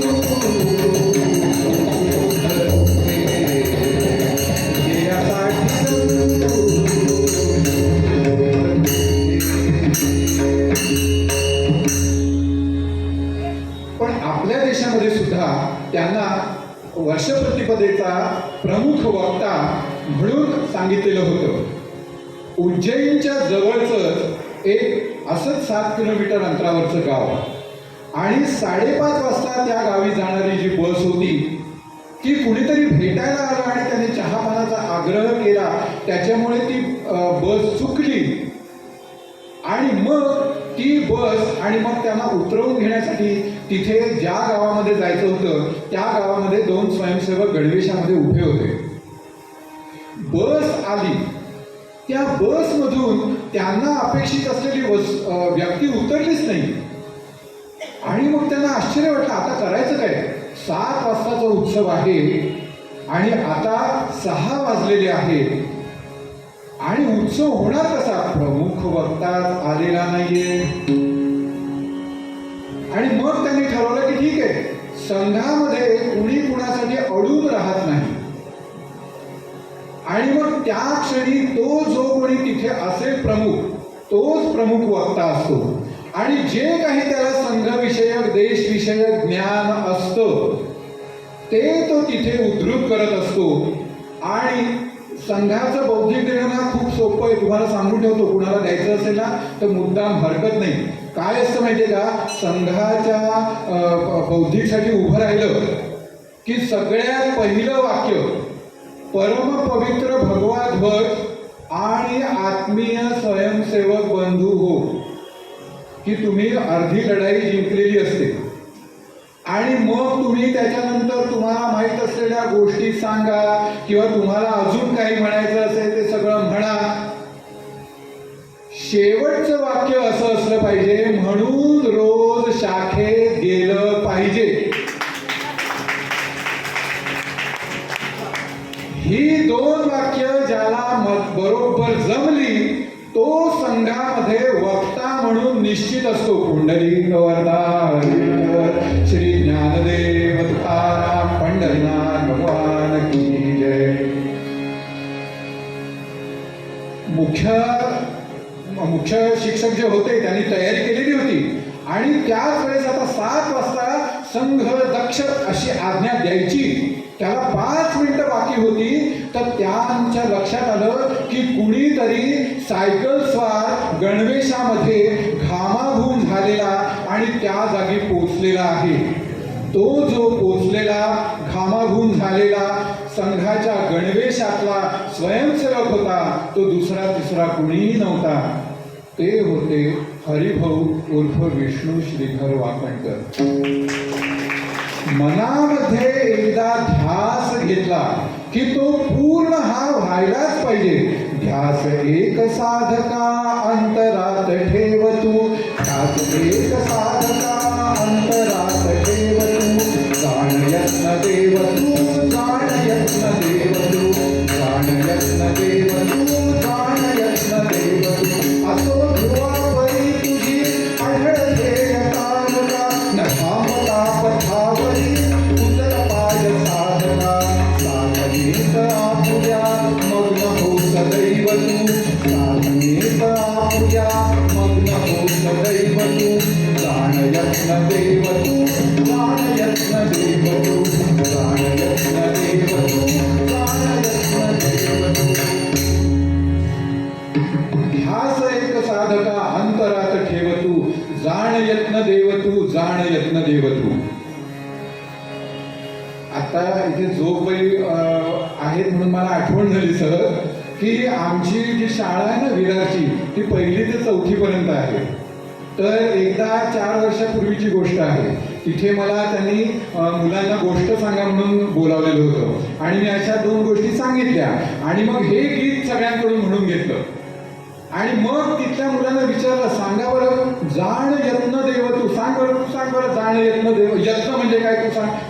पण आपल्या देशामध्ये सुद्धा त्यांना वर्षप्रतिपदेचा प्रमुख वक्ता म्हणून सांगितलेलं होतं. उज्जैनच्या जवळच एक असंच 7 किलोमीटर अंतरावरचं गाव आणि 5:30 वाजता त्या गावी जाणारी जी बस होती ती कुणीतरी भेटायला आलं आणि त्याने चहापानाचा आग्रह केला. त्याच्यामुळे ती बस चुकली आणि मग ती बस आणि मग त्यांना उतरवून घेण्यासाठी तिथे ज्या गावामध्ये जायचं होतं त्या गावामध्ये 2 स्वयंसेवक गणवेशामध्ये उभे होते. बस आली. त्या बसमधून त्यांना अपेक्षित असलेली व्यक्ती उतरलीच नाही आणि मग त्यांना आश्चर्य वाटलं, आता करायचं काय? 7 वाजताचा उत्सव आहे आणि आता 6 वाजलेले आहेत आणि उत्सव होणार कसा? प्रमुख वक्ताच आलेला नाहीये. आणि मग त्यांनी ठरवलं की ठीक आहे, संघामध्ये कुणी कुणासाठी अडून राहत नाही आणि मग त्या क्षणी तो जो कोणी तिथे असेल प्रमुख तोच प्रमुख वक्ता असतो आणि जे काही त्याला संघविषयक देशविषयक ज्ञान असतं ते तो तिथे उद्धृत करत असतो. आणि संघाचं बौद्धिक देणं ना खूप सोपं आहे. तुम्हाला सांगून ठेवतो, कुणाला द्यायचं असेल ना तर मुद्दाम हरकत नाही. काय असतं माहितीये का, संघाच्या बौद्धिकसाठी उभं राहिलं की सगळ्यात पहिलं वाक्य परमपवित्र भगवाध्वज आणि आत्मीय स्वयंसेवक बंधू हो, की तुम्ही अर्धी लढाई जिंकलेली असते आणि मग तुम्ही त्याच्यानंतर तुम्हाला माहीत असलेल्या गोष्टी सांगा किंवा तुम्हाला अजून काही म्हणायचं असेल ते सगळं म्हणा. शेवटचं वाक्य असं असलं पाहिजे, म्हणून रोज शाखेत गेलं पाहिजे. ही 2 वाक्य ज्याला बरोबर जमली तो संघामध्ये वक्ता म्हणून निश्चित असतो. पुंडलिक वरदा श्री ज्ञानदेव तुकाराम पंढरीनाथ भगवान की जय. मुख्य शिक्षक जे होते त्यांनी तयारी केलेली होती आणि त्याच वेळेस आता 7 वाजता संघ दक्ष अशी आज्ञा द्यायची. त्याला 5 मिनिटं बाकी होती तर त्यांच्या लक्षात आलं की कुणीतरी सायकल स्वार गणवेशामध्ये घामाघूम झालेला आणि त्या जागी पोचलेला आहे. तो जो पोचलेला घामाघूम झालेला संघाच्या गणवेशातला स्वयंसेवक होता तो दुसरा तिसरा कुणीही नव्हता. ते होते हरिभाऊ उर्फ विष्णू श्रीधर वाकणकर. मनामध्ये एकदा ध्यास घेतला की तो पूर्ण हा व्हायलाच पाहिजे. ध्यास एक साधका अंतरात ठेव तू, ध्यास एक साधका अंतरात ठेव तू, जाण यत्न देव तू, जाण यत्न देव तू, जाण यत्न देव तू, जाण यत्न देव तू. असो ध्रुवावरी तुझी आढळते तारका, न थांबता पथावरी उतर पाय साधका. साधनेत आपुया मग्न हो सदैव तू, साधनेत आपुया मग्न हो सदैव तू, जाण यत्न देव तू, जाण यत्न देव तू, जाण यत्न देव तू, जाण यत्न देव तू. ध्यास एक साधका अंतरात ठेव तू, जाण यत्न देव तू, जाण यत्न देव तू. आता इथे झोपही आहेत म्हणून मला आठवण झाली सर की आमची जी शाळा आहे ना विरारची ती 1ली ते 4थी पर्यंत आहे. तर एकदा 4 वर्षापूर्वीची गोष्ट आहे. तिथे मला त्यांनी मुलांना गोष्ट सांगा म्हणून बोलावलेलं होतं आणि मी अशा 2 गोष्टी सांगितल्या आणि मग हे गीत सगळ्यांकडून म्हणून घेतलं. आणि मग तिथल्या मुलांना विचारलं, सांगा बरं, जाण यत्न देव तू सांग बरं जाण यत्न देव, यत्न म्हणजे काय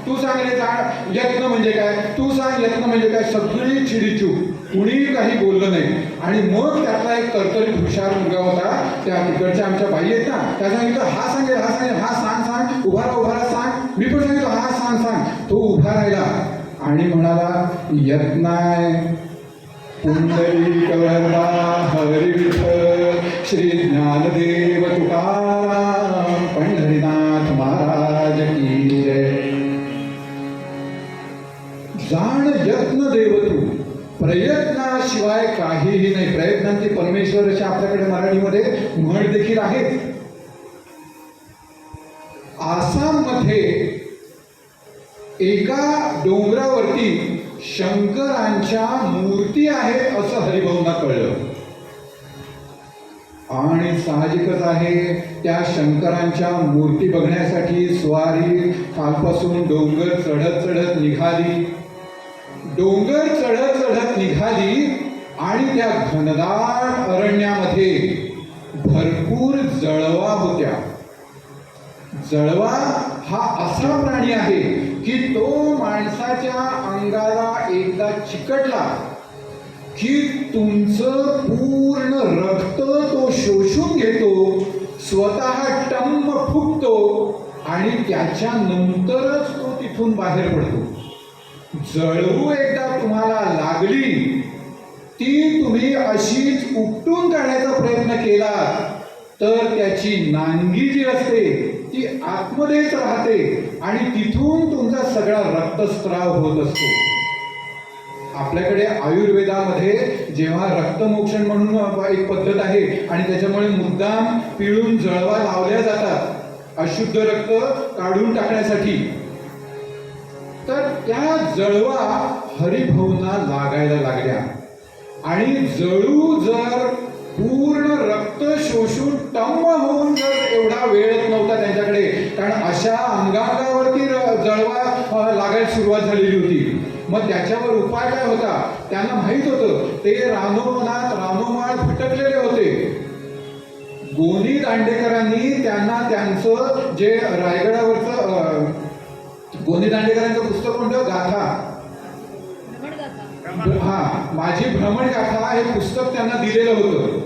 तू सांग रे, जाण यत्न म्हणजे काय तू सांग, यत्न म्हणजे काय. सगळी चिडीचूप, कुणी काही बोललं नाही. आणि मग त्यातला एक तरतरीत हुशार मुलगा होता, त्या तिकडच्या आमच्या बाई आहेत ना, त्या सांगितलं हा सांगेल हा सांग उभा राहा सांग. मी पण सांगितलं हा सांग. तो उभा राहिला आणि म्हणाला, यत्नाय पुंडलिक वरदा हरी विठ्ठल श्री ज्ञानदेव तुकाराम पंढरीनाथ महाराज की जय. जाण यत्न देव तू, प्रयत्नाशिवाय काहीही नाही. प्रयत्नांती परमेश्वर अशा आपल्याकडे मराठीमध्ये म्हण देखील आहे. आसाममध्ये एका डोंगरावरती शंकरांच्या मूर्ती आहेत असं हरिभाऊंना कळलं. आणि साहजिकच आहे, त्या शंकरांच्या मूर्ती बघण्यासाठी स्वारी कालपासून डोंगर चढत निघाली. आणि त्या घनदाट अरण्यामध्ये भरपूर जळवा होत्या. जळवा हा असा प्राणी आहे की तो माणसाच्या अंगाला एकदा चिकटला की तुमचं पूर्ण रक्त तो शोषून घेतो, स्वतः टम्म फुगतो आणि त्याच्यानंतरच तो तिथून बाहेर पडतो. जळू एकदा तुम्हाला लागली, ती तुम्ही अशीच उपटून काढण्याचा प्रयत्न केला तर त्याची नांगी जी असते ती आतमध्येच राहते आणि तिथून तुमचा सगळा रक्तस्राव होत असतो. आपल्याकडे आयुर्वेदामध्ये जेव्हा रक्तमोक्षण म्हणून एक पद्धत आहे आणि त्याच्यामुळे मुद्दाम पिळून जळवा लावल्या जातात अशुद्ध रक्त काढून टाकण्यासाठी, तर त्या जळवा हरिभाऊंना लागायला लागल्या. आणि जळू जर पूर्ण रक्त शोषून टम्म होऊन जर एवढा वेळ नव्हता त्यांच्याकडे, कारण अशा अंगावरती जळवा लागायला सुरुवात झालेली होती. मग त्याच्यावर उपाय काय होता त्यांना माहित होतं. ते रानोवनात रानोमाळ भटकलेले होते. गोनी दांडेकरांनी त्यांना त्यांचं जे रायगडावरचं गोनी दांडेकरांचं पुस्तक कोणतं, गाथा, माझी भ्रमण गाथा हे पुस्तक त्यांना दिलेलं होतं.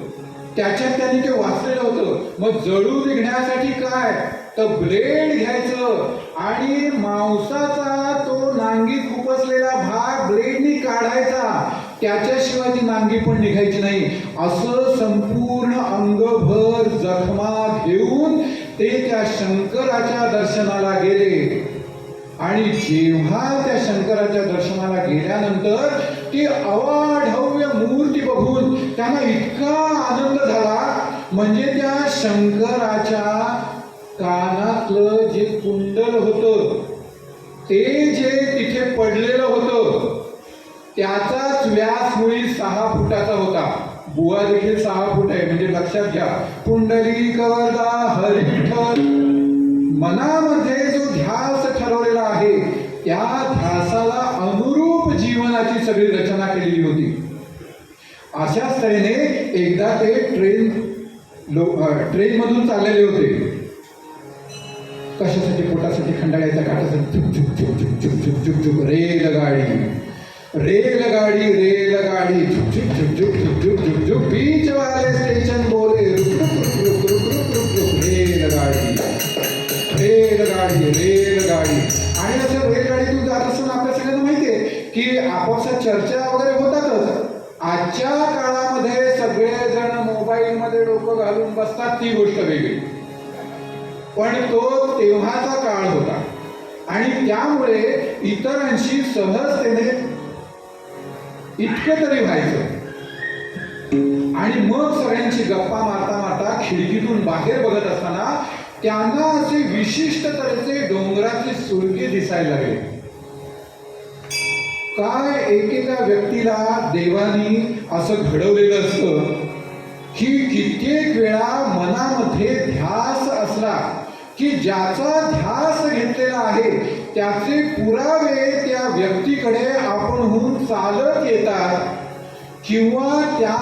त्याच्यात त्यांनी ते वाचलेलं होतं. मग जळू निघण्यासाठी काय तर ब्लेड घ्यायचं आणि मांसाचा तो नांगीत खुपसलेला भाग ब्लेडनी काढायचा, त्याच्याशिवाय ती नांगी पण निघायची नाही. असं संपूर्ण अंगभर जखमा घेऊन ते त्या शंकराच्या दर्शनाला गेले. आणि जेव्हा त्या शंकराच्या दर्शनाला गेल्यानंतर ती अवाढव्य मूर्ती बघून त्यांना इतका आनंद झाला, म्हणजे त्या शंकराच्या कानातलं जे कुंडल होतं ते जे तिथे पडलेलं होतं त्याचाच व्यास मुळी 6 फुटाचा होता. बुवा देखील 6 फूट आहे, म्हणजे लक्षात घ्या. पुंडलिक वरदा हरी विठ्ठल, मनामध्ये जो ध्यास ठरवलेला आहे त्या ध्यासाला अनुरूप जीवनाची सगळी रचना केलेली होती. अशाच तऱ्हेने एकदा ते ट्रेन मधून चाललेले होते. कशासाठी, पोटासाठी, खंडाळ्याच्या काठासाठी. झुक झुक झुक झुक झुक झुक झुक झुक रेलगाडी झुक झुक झुक झुक झुक झुक झुक झुक बीच वाले स्टेशन बोले रुक रुक रुक रुक रुक रुक रुक रुक रेलगाडी. आणि असं रेलगाडीतून जात असताना आपल्या सगळ्यांना माहितीये की आपापसात चर्चा वगैरे होतातच. आजच्या काळामध्ये सगळेजण मोबाईलमध्ये डोकं घालून बसतात, ती गोष्ट वेगळी, पण तो तेव्हाचा काळ होता आणि त्यामुळे इतरांशी सहजतेने इतकं तरी व्हायचं. आणि मग सगळ्यांची गप्पा मारता मारता खिडकीतून बाहेर बघत असताना त्यांना असे विशिष्ट तऱ्हेचे डोंगराचे सुळके दिसायला लागले. काय एकेका व्यक्तीला देवानी असं घडवलेलं असतं की कित्येक वेळा मनामध्ये ध्यास असला की ज्याचा ध्यास घेतलेला आहे त्याचे पुरावे त्या व्यक्तीकडे आपणहून चालत येतात, किंवा त्या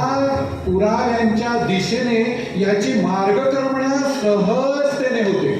पुराव्यांच्या दिशेने याची मार्गक्रमणा सहजतेने होते.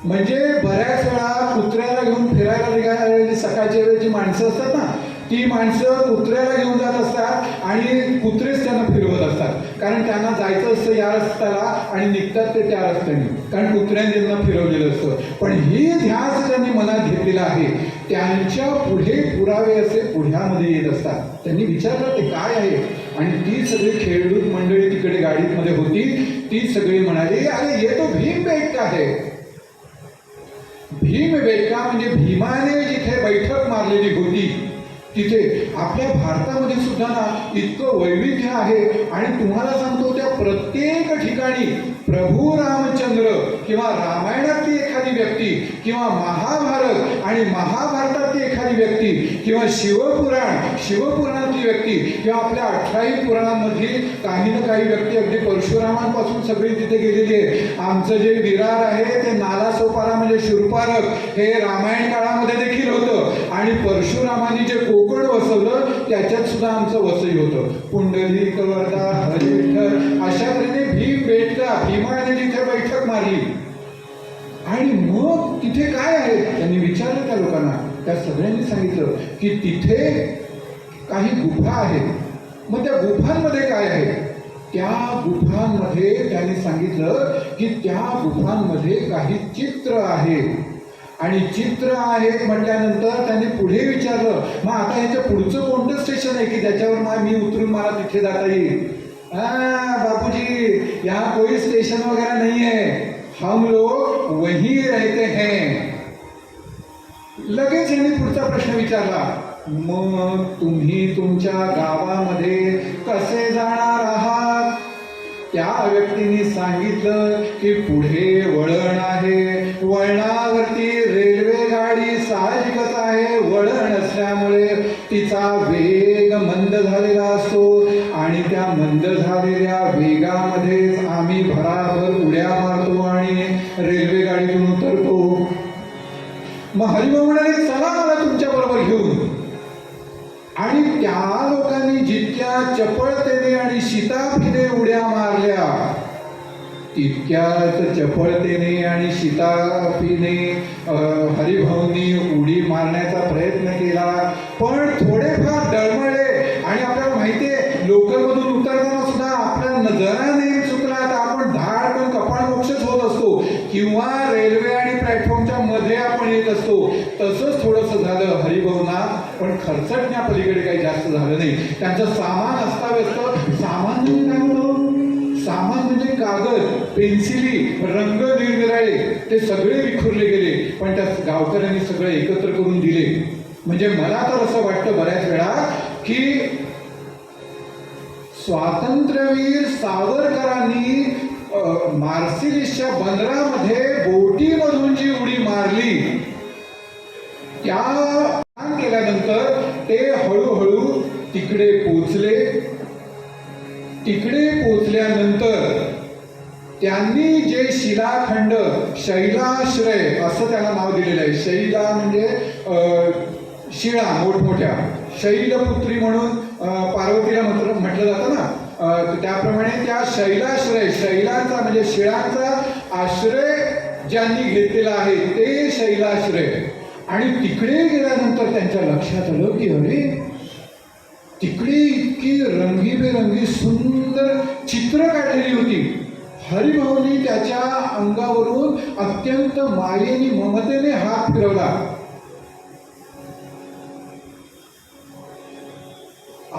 म्हणजे बऱ्याच वेळा कुत्र्याला घेऊन फिरायला निघालेली सकाळच्या वेळेची माणसं असतात ना, ती माणसं कुत्र्याला घेऊन जात असतात आणि कुत्रेच त्यांना फिरवत असतात. कारण त्यांना जायचं असतं या रस्त्याला आणि निघतात ते त्या रस्त्याने, कारण कुत्र्याने त्यांना फिरवलेलं असतं. पण ही ध्यास त्यांनी मनात घेतलेला आहे, त्यांच्या पुढे पुरावे असे पुढ्यामध्ये येत असतात. त्यांनी विचारलं ते काय आहे, आणि ती सगळी खेळूत मंडळी तिकडे गाडीमध्ये होती. ती सगळी म्हणाली, अरे ये तो भीमबेटका आहे. भीमबेटका म्हणजे भीमाने जिथे बैठक मारलेली होती तिथे. आपल्या भारतामध्ये सुद्धा ना इतकं वैविध्य आहे. आणि तुम्हाला सांगतो, त्या प्रत्येक ठिकाणी प्रभू रामचंद्र किंवा रामायणातली एखादी व्यक्ती किंवा महाभारत आणि महाभारतातली एखादी व्यक्ती किंवा शिवपुराणातली व्यक्ती किंवा आपल्या 18ही पुराणांमधली काही ना काही व्यक्ती, अगदी परशुरामांपासून सगळी तिथे गेलेली आहे. आमचं जे विरार आहे ते नालासोपारा म्हणजे शूरपारक हे रामायण काळामध्ये देखील होतं. आणि परशुरामांनी जे कोकण वसवलं त्याच्यात सुद्धा आमचं वसई होतं. पुंडलिक वरदा हरी विठ्ठल अशा तऱ्हेने भीमबेटका, भीमाने जिथे बैठक मारली. आणि मग तिथे काय आहे त्यांनी विचारलं त्या लोकांना. त्या सगळ्यांनी सांगितलं की तिथे काही गुफा आहेत. मग त्या गुफांमध्ये काय आहे? त्या गुफांमध्ये त्यांनी सांगितलं की त्या गुफांमध्ये काही चित्र आहेत. आणि चित्र आहेत म्हटल्यानंतर त्यांनी पुढे विचारलं, मग आता ह्याच्या पुढचं कोणतं स्टेशन आहे की त्याच्यावर मी उतरून मला तिथे जाता येईल? बाबूजी, यहाँ कोई स्टेशन वगैरह नहीं है, हम लोग वहीं रहते हैं. लगेच यांनी पुढचा प्रश्न विचारला, मग तुम्ही तुमच्या गावामध्ये कसे जाणार आहात? त्या व्यक्तीने सांगितलं की पुढे वळण आहे, वळणावरती रेल्वे गाडी साहजिकच आहे. वळण असल्यामुळे तिचा वेग मंद झालेला असतो आणि त्या मंद झालेल्या वेगामध्येच आम्ही भराभर उड्या मारतो आणि रेल्वे गाडीतून उतरतो. मग हरिभाऊ म्हणाले, चला मला तुमच्या बरोबर घेऊन. आणि त्या लोकांनी जितक्या चपळतेने आणि शिताफीने उड्या मारल्या तितक्याच चपळतेने आणि शिताफीने हरिभाऊंनी उडी मारण्याचा प्रयत्न केला. पण थोडेफार डळमळले. आणि आपल्याला माहिती आहे, लोकलमधून उतरताना सुद्धा आपल्या जरा नाही चुकला तर आपण धाडकन कपाळमोक्षच होत असतो किंवा रेल्वे आणि प्लॅटफॉर्मच्या मध्ये आपण येत असतो. तसंच थोडंसं झालं हरिभाऊंना. पण खर्चटण्या पलीकडे काही जास्त झालं नाही. त्यांचं सामान अस्ताव्यस्त. सामान म्हणजे काय होतं? सामान म्हणजे कागद, पेन्सिली, रंग निरनिराळे ते सगळे विखुरले गेले. पण त्या गावकऱ्यांनी सगळे एकत्र करून दिले. म्हणजे मला तर असं वाटतं बऱ्याच वेळा की स्वातंत्र्यवीर सावरकरांनी मार्सिलिसच्या बंदरामध्ये बोटीमधून जी उडी मारली त्या केल्यानंतर ते हळूहळू तिकडे पोचले. तिकडे पोचल्यानंतर त्यांनी जे शिलाखंड, शैलाश्रय असं त्याला नाव दिलेलं आहे. शैला म्हणजे शिळा मोठमोठ्या, शैलपुत्री म्हणून पार्वतीला म्हटलं जातं ना, त्याप्रमाणे त्या शैलाश्रय, शैलांचा म्हणजे शिळांचा आश्रय ज्यांनी घेतलेला आहे ते शैलाश्रय. आणि तिकडे गेल्यानंतर त्यांच्या लक्षात आलं की अरे तिकडे इतकी रंगीबेरंगी सुंदर चित्र काढलेली होती. हरिभाऊंनी त्याच्या अंगावरून अत्यंत मायेने ममतेने हात फिरवला.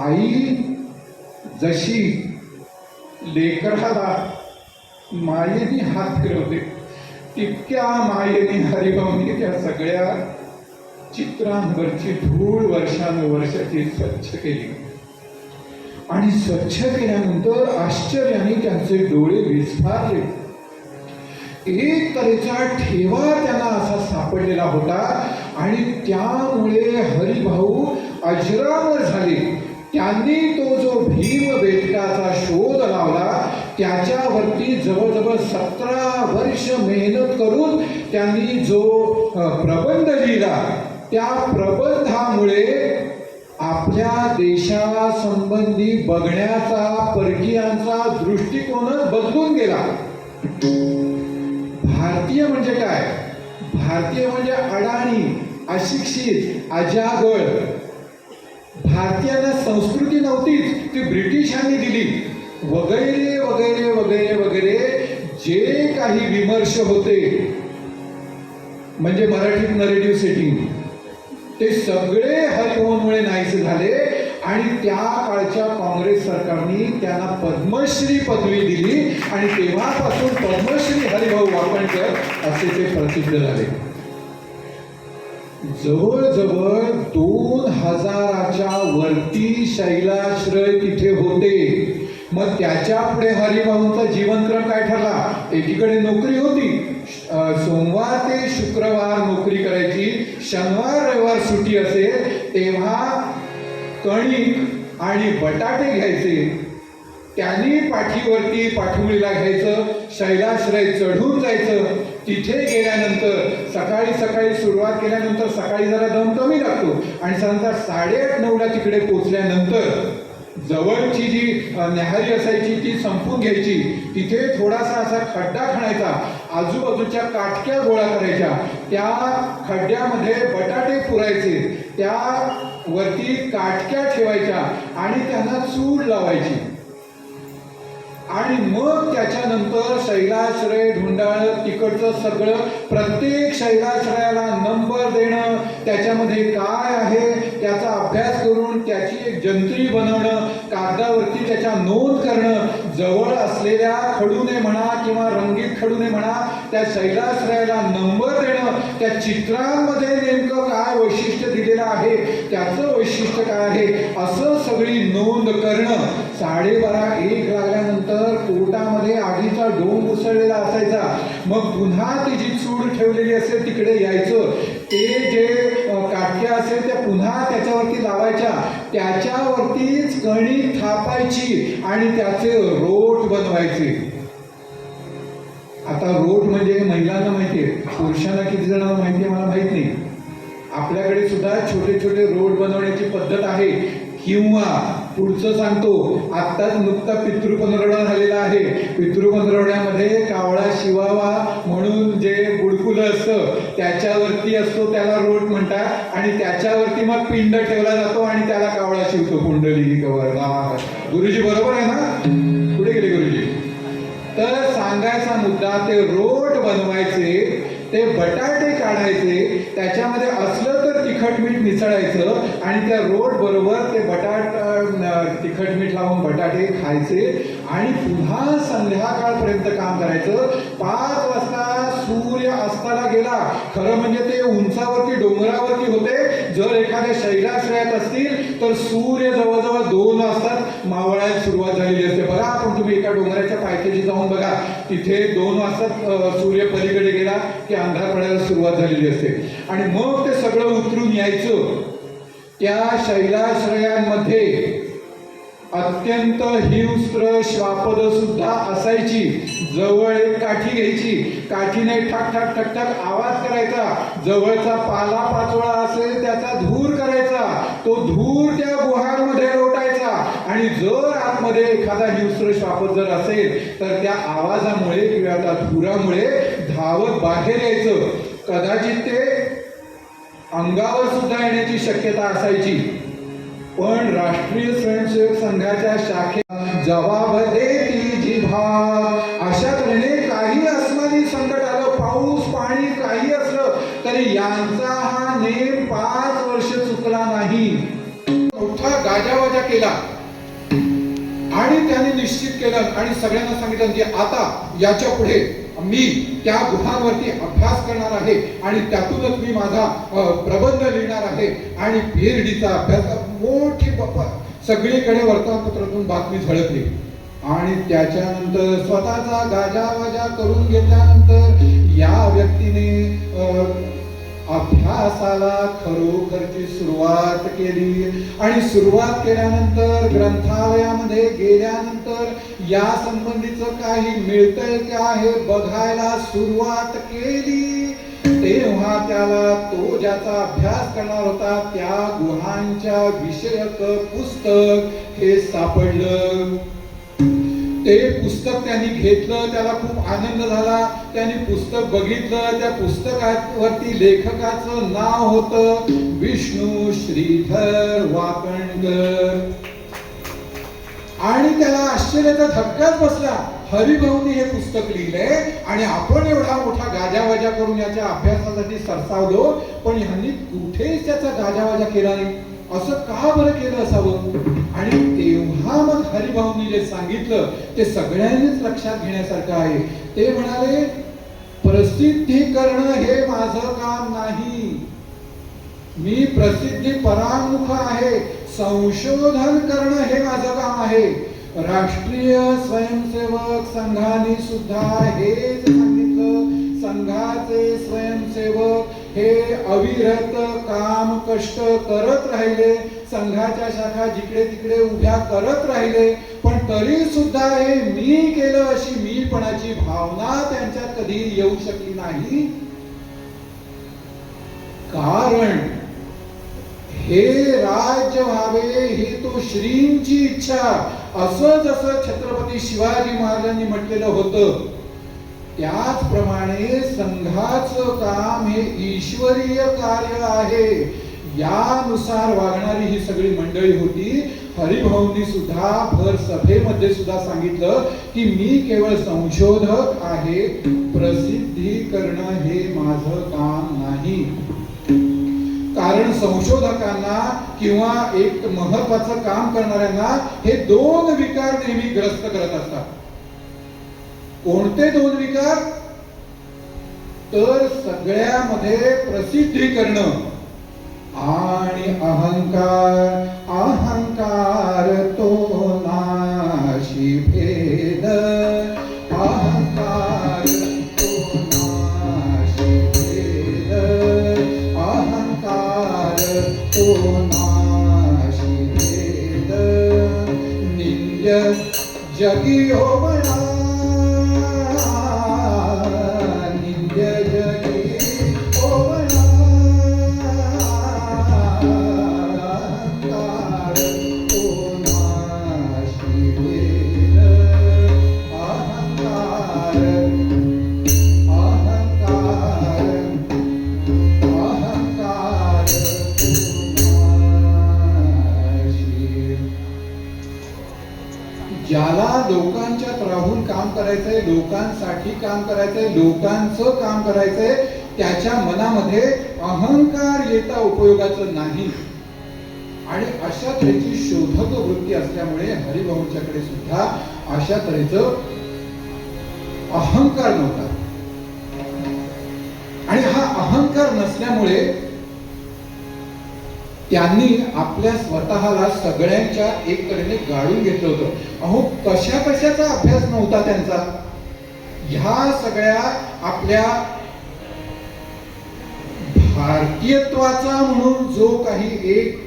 आई जशी लेकराला मायेने हात फिरवते तितक्या मायेने हरिभाऊंनी त्या सगळ्या चित्रांवरची धूळ वर्षानुवर्षाची स्वच्छ केली. आणि स्वच्छ केल्यानंतर आश्चर्याने त्यांचे डोळे विस्फारले. एक तऱ्हेचा ठेवा त्यांना असा सापडलेला होता. आणि त्यामुळे हरिभाऊ अजरामर झाले. त्यांनी तो जो भीमबेटकाचा शोध लावला त्याच्यावरती जवळजवळ 17 वर्ष मेहनत करून त्यांनी जो प्रबंध लिहिला त्या प्रबंधामुळे आपल्या देशासंबंधी बघण्याचा परकीयांचा दृष्टिकोनच बदलून गेला. भारतीय म्हणजे काय? भारतीय म्हणजे अडाणी, अशिक्षित, अजागळ. भारतीयांना संस्कृती नव्हतीच, ती ब्रिटिशांनी दिली, वगैरे वगैरे वगैरे वगैरे जे काही विमर्श होते, म्हणजे मराठीत नरेटिव्ह सेटिंग, ते सगळे हरिभाऊंमुळे नाहीसे झाले. आणि त्या काळच्या काँग्रेस सरकारने त्यांना पद्मश्री पदवी दिली आणि तेव्हापासून पद्मश्री हरिभाऊ वाकणकर असे ते प्रसिद्ध झाले. जवळजवळ 2000च्या वरती शैलाश्रय तिथे होते. मग त्याच्या पुढे हरिभाऊंचा जीवनक्रम काय ठरला? एकीकडे नोकरी होती, सोमवार ते शुक्रवार नोकरी करायची, शनिवार रविवार सुट्टी असेल तेव्हा कणिक आणि बटाटे घ्यायचे, त्यांनी पाठीवरती पाठवणीला घ्यायचं, शैलाश्रय चढून जायचं. तिथे गेल्यानंतर सकाळी सकाळी सुरुवात केल्यानंतर सकाळी जरा दम कमी लागतो आणि साधारणतः 8:30-9ला तिकडे पोचल्यानंतर जवळची जी न्याहारी असायची ती संपून घ्यायची. तिथे थोडासा असा खड्डा खणायचा, आजूबाजूच्या काटक्या गोळा करायच्या, त्या खड्ड्यामध्ये बटाटे पुरायचे, त्या वरती काटक्या ठेवायच्या आणि त्यांना चूल लावायची. आणि मग त्याच्यानंतर शैलाश्रय ढुंडाळ तिकडचं सगळं प्रत्येक शैलाश्रयाला नंबर देणं, त्याच्यामध्ये काय आहे त्याचा अभ्यास करून त्याची एक जंत्री बनवणं, कागदावरती त्याच्या नोंद करणं, जवळ असलेल्या खडूने म्हणा किंवा रंगीत खडूने म्हणा त्या शैलाश्रयाला नंबर देणं, त्या चित्रांमध्ये नेमकं काय वैशिष्ट्य दिलेलं आहे, त्याचं वैशिष्ट्य काय आहे, असं सगळी नोंद करणं. 12:30-1 लागल्यानंतर पोटामध्ये आगीचा डोंग उसळलेला असायचा. मग पुन्हा ती जी चूड ठेवलेली असेल तिकडे यायचं, ते जे काटक्या असेल त्या पुन्हा त्याच्यावरती लावायच्या, त्याच्यावरतीच कणिक थापायची आणि त्याचे रोट बनवायचे. आता रोट म्हणजे महिलांना माहितीये, पुरुषांना किती जणांना माहितीये मला माहित नाही. आपल्याकडे सुद्धा छोटे छोटे रोट बनवण्याची पद्धत आहे. किंवा पुढचं सांगतो, आत्ताच नुकता पितृपंधरवडा झालेला आहे. पितृपंधरवड्यामध्ये कावळा शिवावा म्हणून जे गुडकुलं असतं त्याच्यावरती असतो, त्याला रोट म्हणतात. आणि त्याच्यावरती मग पिंड ठेवला जातो आणि त्याला कावळा शिवतो. कुंडली कवर. गुरुजी बरोबर आहे ना? कुठे गेले गुरुजी? तर सांगायचा मुद्दा, ते रोट बनवायचे, ते बटाटे काढायचे, त्याच्यामध्ये असलं तर तिखट मीठ मिसळायचं आणि त्या रोट बरोबर ते तिखट मीठ लावून बटाटे खायचे आणि पुन्हा संध्याकाळपर्यंत काम करायचं. 5 वाजता सूर्य अस्ताला गेला. खरं म्हणजे ते उंचावरती डोंगरावरती होते. जर एखाद्या शैलाश्रयात असतील तर सूर्य जवळजवळ 2 वाजता मावळायला सुरुवात झालेली असते. बघा, आपण तुम्ही एका डोंगराच्या पायथ्याशी जाऊन बघा, तिथे 2 वाजता सूर्य पलीकडे गेला की अंधार पडायला सुरुवात झालेली असते. आणि मग ते सगळं उतरून यायचं. त्या शैलाश्रयांमध्ये अत्यंत हिंस्त्र श्वापद सुद्धा असायची. जवळ एक काठी घ्यायची, काठीने ठक ठक ठक ठक आवाज करायचा. जवळचा पाला पाचोळा असेल त्याचा धूर करायचा. तो धूर त्या गुहांमध्ये लोटायचा आणि जर आतमध्ये एखादा हिंस्त्र श्वापद जर असेल तर त्या आवाजामुळे किंवा त्या धुरामुळे धावत बाहेर यायचं. कदाचित ते अंगावर सुद्धा येण्याची शक्यता असायची. पण राष्ट्रीय स्वयंसेवक संघाच्या शाखेत जवाब देती जिभा. अशा तऱ्हेने काही आसमानी संकट आलं, पाऊस पाणी काही असलं तरी यांचा हा नेम 5 वर्ष चुकला नाही. मोठा गाजावाजा केला आणि त्याने निश्चित केलं आणि सगळ्यांना सांगितलं की आता याच्या पुढे मी त्या गुहांवरती अभ्यास करणार आहे आणि त्यातूनच मी माझा प्रबंध लिहिणार आहे. आणि पीएचडीचा अभ्यास, मोठी सगळीकडे वर्तमानपत्रातून बातमी झळकली. आणि त्याच्यानंतर स्वतःचा गाजावाजा करून घेतल्यानंतर या व्यक्तीने अभ्यासाला खरोखरची सुरुवात केली. आणि सुरुवात केल्यानंतर ग्रंथालयामध्ये गेल्यानंतर या संबंधीचं काही मिळतंय का हे बघायला सुरुवात केली. तेव्हा त्याला तो ज्याचा अभ्यास करणार होता त्या गुहांच्या विषयक पुस्तक हे सापडलं. ते पुस्तक त्यांनी घेतलं, त्याला खूप आनंद झाला. त्यांनी पुस्तक बघितलं, त्या पुस्तकावरती लेखकाचं नाव होतं विष्णू श्रीधर वाकणकर. आणि त्याला आश्चर्याचा धक्काच बसला. हरिभाऊनी हे पुस्तक लिहिलंय आणि आपण एवढा मोठा गाजावाजा करून याच्या अभ्यासासाठी सरसावलो, पण ह्यांनी कुठेच त्याचा गाजावाजा केला नाही. असं का बरं केलं असावं? आणि तेव्हा मग हरिभाऊंनी जे सांगितलं ते सगळ्यांनीच लक्षात घेण्यासारखं आहे. ते म्हणाले, प्रसिद्धी करणं हे माझं काम नाही, मी प्रसिद्धी परांमुख आहे. संशोधन करणं हे माझं काम आहे. राष्ट्रीय स्वयंसेवक संघाने सुद्धा हेच सांगितलं. संघाचे स्वयंसेवक हे अविरत काम कष्ट करत राहिले, संघाच्या शाखा जिकडे तिकडे उभ्या करत राहिले, पण तरी सुद्धा हे मी केलं अशी मीपणाची भावना त्यांच्यात कधी येऊ शकली नाही. कारण हे राज्य व्हावे ही तो श्रींची इच्छा. असं जसं छत्रपती शिवाजी महाराजांनी म्हटलेलं होतं, त्याचप्रमाणे संघाचं काम हे ईश्वरीय कार्य आहे. यानुसार वागणारी ही सगळी मंडळी होती. हरिभाऊंनी सुद्धा भर सभेमध्ये सुद्धा सांगितलं की मी केवळ संशोधक आहे, प्रसिद्धी करणं हे माझं काम नाही. कारण संशोधकांना किंवा एक महत्वाचं काम करणाऱ्यांना हे दोन विकार नेहमी ग्रस्त करत असतात. कोणते दोन विकार? तर सगळ्यामध्ये प्रसिद्धी करणं आणि अहंकार. अहंकार तो नाशी भेद, अहंकार तो नाशी भेद, अहंकार तो नाशी भेद. निंद्य जगी हो म्हणा, ज्याला लोकांच्यात राहून काम करायचंय, लोकांसाठी काम करायचंय, लोकांचं काम करायचंय, त्याच्या मनामध्ये अहंकार येता उपयोगाचं नाही. आणि अशा तऱ्हेची शोधक वृत्ती असल्यामुळे हरिभाऊंच्याकडे सुद्धा अशा तऱ्हेचं अहंकार नव्हता. आणि हा अहंकार नसल्यामुळे त्यांनी आपल्या स्वतःला सगळ्यांच्या एक तऱ्हेने गाळून घेतलं होतं. अहो, कशा कशाचा अभ्यास नव्हता त्यांचा. ह्या सगळ्या आपल्या भारतीयत्वाचा म्हणून जो काही एक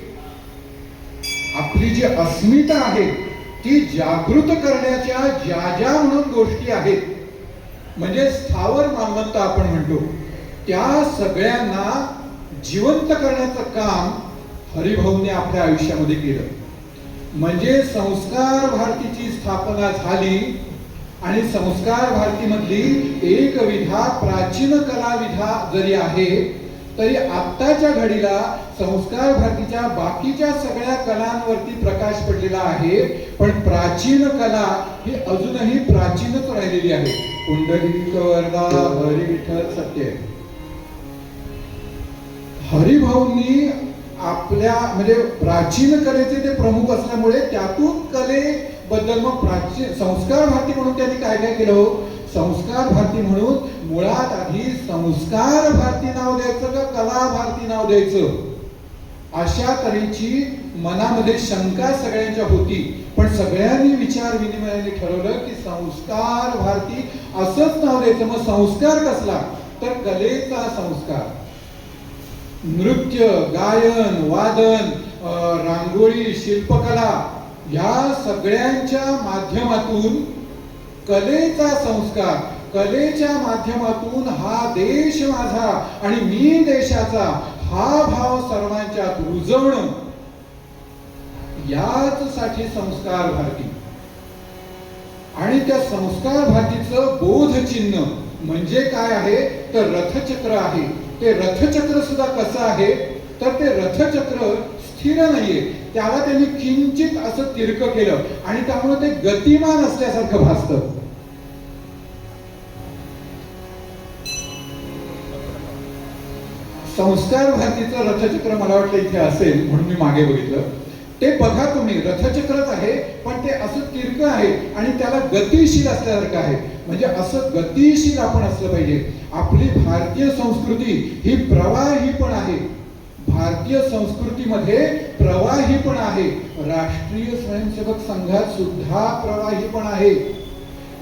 आपली जी अस्मिता आहे ती जागृत करण्याच्या ज्या ज्या म्हणून गोष्टी आहेत, म्हणजे स्थावर मालमत्ता आपण म्हणतो, त्या सगळ्यांना जिवंत करण्याचं काम हरिभाऊंनी आपल्या आयुष्यामध्ये केलं. म्हणजे संस्कार भारतीची स्थापना झाली आणि संस्कार भारतीमधली एक विधा प्राचीन कला विधा जरी आहे, तरी आत्ताच्या घडीला संस्कार भारतीच्या बाकीच्या सगळ्या कलांवरती प्रकाश पडलेला आहे, पण प्राचीन कला ही अजूनही प्राचीनच राहिलेली आहे. पुंडलिक वरदा हरी विठ्ठल सत्य. हरिभाऊंनी आपल्या म्हणजे प्राचीन कलेचे ते प्रमुख असल्यामुळे त्यातून कलेबद्दल मग प्राचीन संस्कार भारती म्हणून त्यांनी काय काय केलं. संस्कार भारती म्हणून मुळात आधी संस्कार भारती नाव द्यायचं का कला भारती नाव द्यायचं, अशा तऱ्हेची मनामध्ये शंका सगळ्यांच्या होती. पण सगळ्यांनी विचार विनिमयाने ठरवलं की संस्कार भारती असंच नाव द्यायचं. मग संस्कार कसला? तर कलेचा संस्कार. नृत्य, गायन, वादन, रांगोळी, शिल्पकला या सगळ्यांच्या माध्यमातून कलेचा संस्कार. कलेच्या माध्यमातून हा देश माझा आणि मी देशाचा हा भाव सर्वांच्यात रुजवणं, याच साठी संस्कार भारती. आणि त्या संस्कार भारतीचं बोधचिन्ह म्हणजे काय आहे तर रथचक्र आहे. ते रथचक्र सुद्धा कसं आहे तर ते रथचक्र स्थिर नाहीये, त्याला त्यांनी किंचित असं तिरकं केलं आणि त्यामुळे ते गतिमान असल्यासारखं भासतं. संस्कार भारतीचं रथचक्र मला वाटलं इथे असेल म्हणून मी मागे बघितलं. ते बघा तुम्ही, रथचक्रच आहे पण ते असं तिरकं आहे आणि त्याला गतिशील असल्यासारखं आहे. म्हणजे असं गतिशील आपण असलं पाहिजे. आपली भारतीय संस्कृती ही प्रवाही पण आहे. भारतीय संस्कृतीमध्ये प्रवाही पण आहे. राष्ट्रीय स्वयंसेवक संघात सुद्धा प्रवाही पण आहे.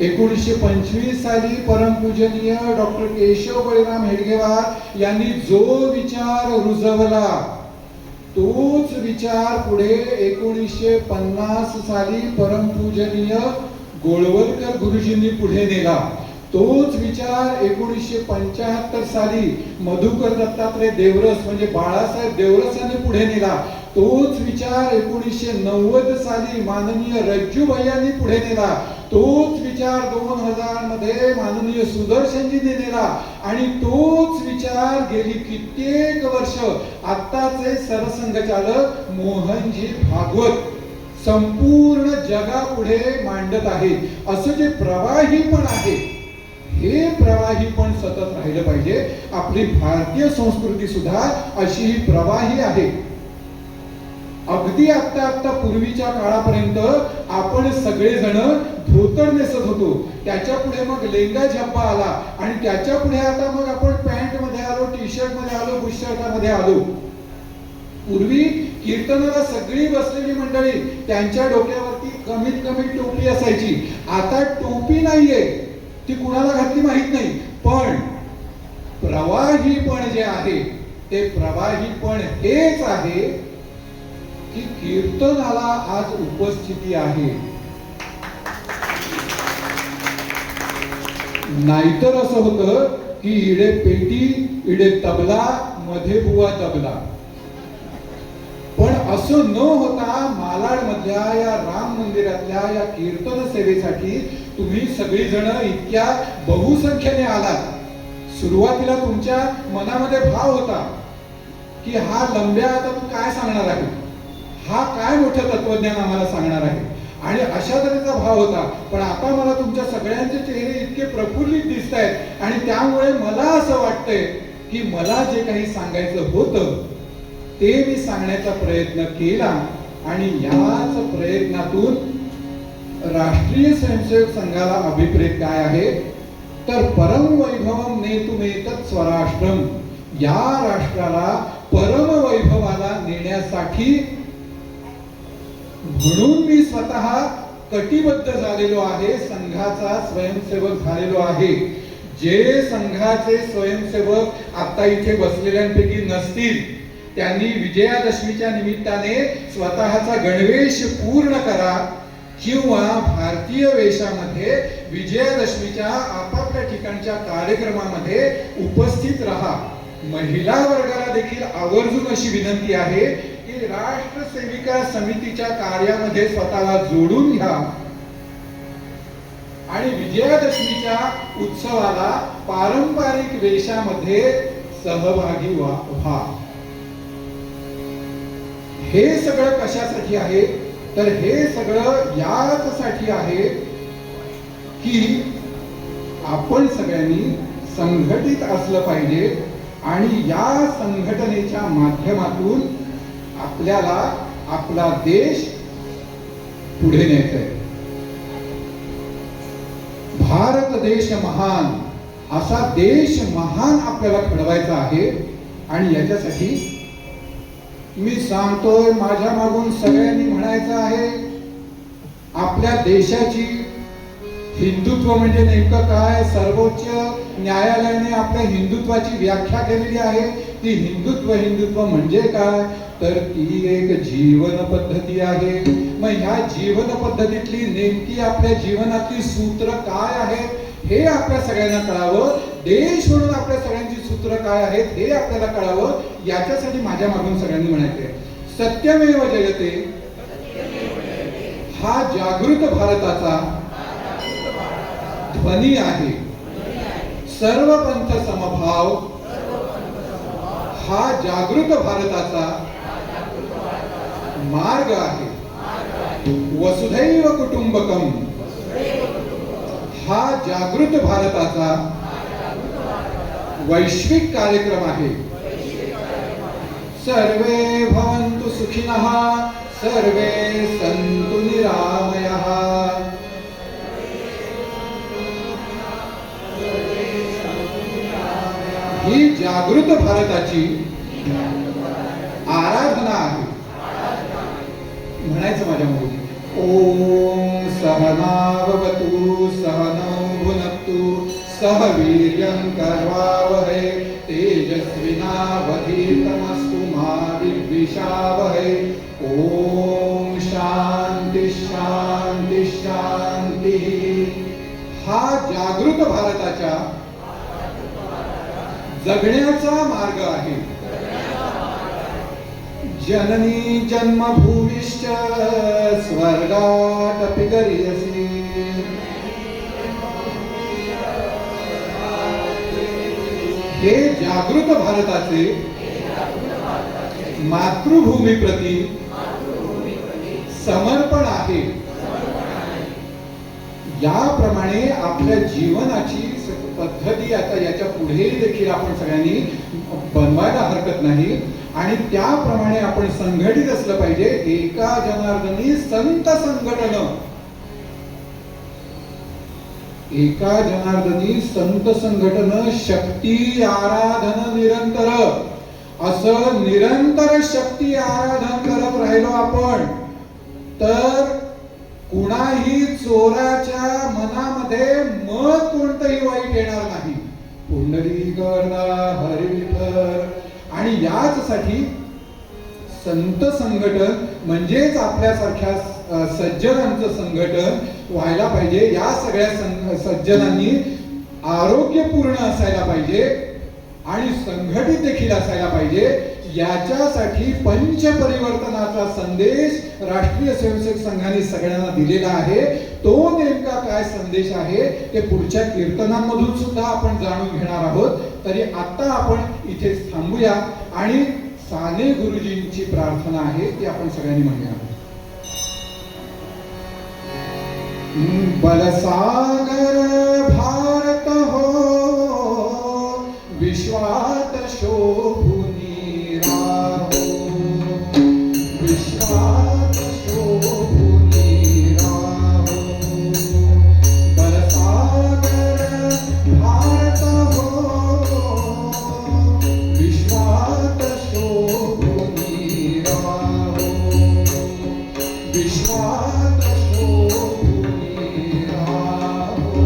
1925 साली परमपूजनीय डॉक्टर केशव बळीराम हेडगेवार यांनी जो विचार रुजवला तोच विचार पुढे 1950 साली परमपूजनीय गोळवलकर गुरुजींनी पुढे नेला. तोच विचार 1975 साली मधुकर दत्तात्रय देवरस म्हणजे बाळासाहेब देवरस यांनी पुढे नेला. तोच विचार 1990 साली माननीय रज्जू भैयांनी पुढे नेला. तोच विचार 2000 मध्ये माननीय सुदर्शनजींनी नेला आणि तोच विचार गेली कित्येक वर्ष आत्ताचे सरसंघचालक मोहनजी भागवत संपूर्ण जगापुढे मांडत आहेत. असं जे प्रवाही पण आहे हे प्रवाही पण सतत राहिलं पाहिजे. आपली भारतीय संस्कृती सुद्धा अशी ही प्रवाही आहे. अगदी आता पूर्वीच्या काळापर्यंत आपण सगळेजण धोतर नेसत होतो, त्याच्या पुढे मग लेंगा झब्बा आला आणि त्याच्या पुढे आता मग आपण पॅन्ट मध्ये आलो, टी शर्ट मध्ये आलो, बुशर्टामध्ये आलो. पूर्वी कीर्तनाला सगळी बसलेली मंडळी त्यांच्या डोक्यावरती कमीत कमी टोपी असायची. आता टोपी नाहीये, ती कुणाला घातली माहित नाही. पण प्रवाही पण जे आहे ते प्रवाही पण हेच आहे की कीर्तनाला आज उपस्थिती आहे. नाहीतर असं होतं की इडे पेटी इडे तबला मध्ये बुवा तबला. पण असं न होता मालाड मधल्या या राम मंदिरातल्या या कीर्तन सेवेसाठी तुम्ही सगळी जण इतक्या बहुसंख्येने आलात. सुरुवातीला तुमच्या मनामध्ये भाव होता की हा लंब्या आता तू काय सांगणार आहे, हा काय मोठं तत्वज्ञान आम्हाला सांगणार आहे आणि अशा तऱ्हेचा भाव होता. पण आता मला तुमच्या सगळ्यांचे चेहरे इतके प्रफुल्लित दिसत आहेत आणि त्यामुळे मला असं वाटतंय की मला जे काही सांगायचं होतं ते मी सांगण्याचा प्रयत्न केला आणि याच प्रयत्नातून राष्ट्रीय स्वयंसेवक संघाला अभिप्रेत काय आहे तर परम वैभवम नेतुमेतत् स्वराष्ट्रम, या राष्ट्राला परम वैभवाला नेण्यासाठी म्हणून मी स्वतः कटिबद्ध झालेलो आहे, संघाचा स्वयंसेवक झालेलो आहे. जे संघाचे स्वयंसेवक आता इथे बसलेल्यांपैकी नसतील त्यांनी विजयादशमीच्या निमित्ताने स्वतःचा गणवेश पूर्ण करा किंवा भारतीय वेशामध्ये विजयादशमीच्या आपापल्या ठिकाणच्या कार्यक्रमामध्ये उपस्थित राहा. महिला वर्गाला देखील आवर्जून अशी विनंती आहे की राष्ट्र सेविका समितीच्या कार्यामध्ये स्वतःला जोडून घ्या आणि विजयादशमीच्या उत्सवाला पारंपरिक वेशामध्ये सहभागी व्हा. हे सगळं कशासाठी आहे तर हे सगळं यासाठी आहे की आपण सगळ्यांनी संघटित असलं पाहिजे आणि या संघटनेच्या माध्यमातून आपल्याला आपला देश पुढे न्यायचा आहे. भारत देश महान, असा देश महान आपल्याला घडवायचा आहे आणि याच्यासाठी मी सांगतोय माझ्या मागून सगळ्यांनी म्हणायचं आहे आपल्या देशाची हिंदुत्व म्हणजे नेमकं काय. सर्वोच्च न्यायालयाने आपल्या हिंदुत्वाची व्याख्या केलेली आहे. ती हिंदुत्व म्हणजे काय तर ती एक जीवन पद्धती आहे. मग ह्या जीवन पद्धतीतली नेमकी आपल्या जीवनातली सूत्र काय आहेत हे आपल्या सगळ्यांना कळावं. देश म्हणून आपल्या सगळ्यांची सूत्र काय आहेत हे आपल्याला कळावं. याच्यासाठी माझ्या मागून सगळ्यांनी म्हणायचे सत्यमेव जयते हा जागृत भारताचा ध्वनी आहे. सर्व पंथ समभाव हा जागृत भारताचा मार्ग आहे. वसुधैव कुटुंबकम हा जागृत भारताचा वैश्विक कार्यक्रम आहे. सर्वे भवन्तु सुखिनः सर्वे सन्तु निरामयः. ही जागृत भारताची आराधना आहे. म्हणायचं माझ्या मुली ओम सहनावतु सहनौ भुनक्तु सह वीर्यं करवावहै तेजस्विनावधीतमस्तु मा विद्विषावहै. ओम शांती शांती शांती. हा जागृत भारताच्या जगण्याचा मार्ग आहे. जननी जन्मभूमिश्च स्वर्गादपि गरीयसी. हे जागृत भारताचे मातृभूमी प्रती समर्पण आहे. याप्रमाणे आपल्या जीवनाची पद्धती आता याच्या पुढे देखील आपण सगळ्यांनी बनवायला हरकत नाही आणि त्याप्रमाणे आपण संघटित असलं पाहिजे. एका जनार्दनी संत संघटन, एका जनार्दनी संत संघटन शक्ती आराधन निरंतर. असं निरंतर शक्ती आराधन करत राहिलो आपण तर कुणाही चोराच्या मनामध्ये मत कोणतंही वाईट येणार नाही. पुंडलिक वरदा हरी विठ्ठल. आणि याचसाठी संत संघटन म्हणजेच आपल्यासारख्या सज्जनांचं संघटन व्हायला पाहिजे. या सगळ्या सज्जनांनी आरोग्यपूर्ण असायला पाहिजे आणि संघटित देखील असायला पाहिजे. याच्यासाठी पंचपरिवर्तनाचा संदेश राष्ट्रीय स्वयंसेवक संघाने सगळ्यांना दिलेला आहे. तो नेमका काय संदेश आहे ते पुढच्या कीर्तनांमधून सुद्धा आपण जाणून घेणार आहोत. तरी आता आपण इथे थांबूया आणि साने गुरुजींची प्रार्थना आहे ती आपण सगळ्यांनी म्हणूया. बलसागर भारत हो विश्वात शोभुनी राहो. विश्वात शोभुनी राहो. बलसागर भारत हो विश्वात शोभुनी राहो. विश्वात शोभुनी राहो.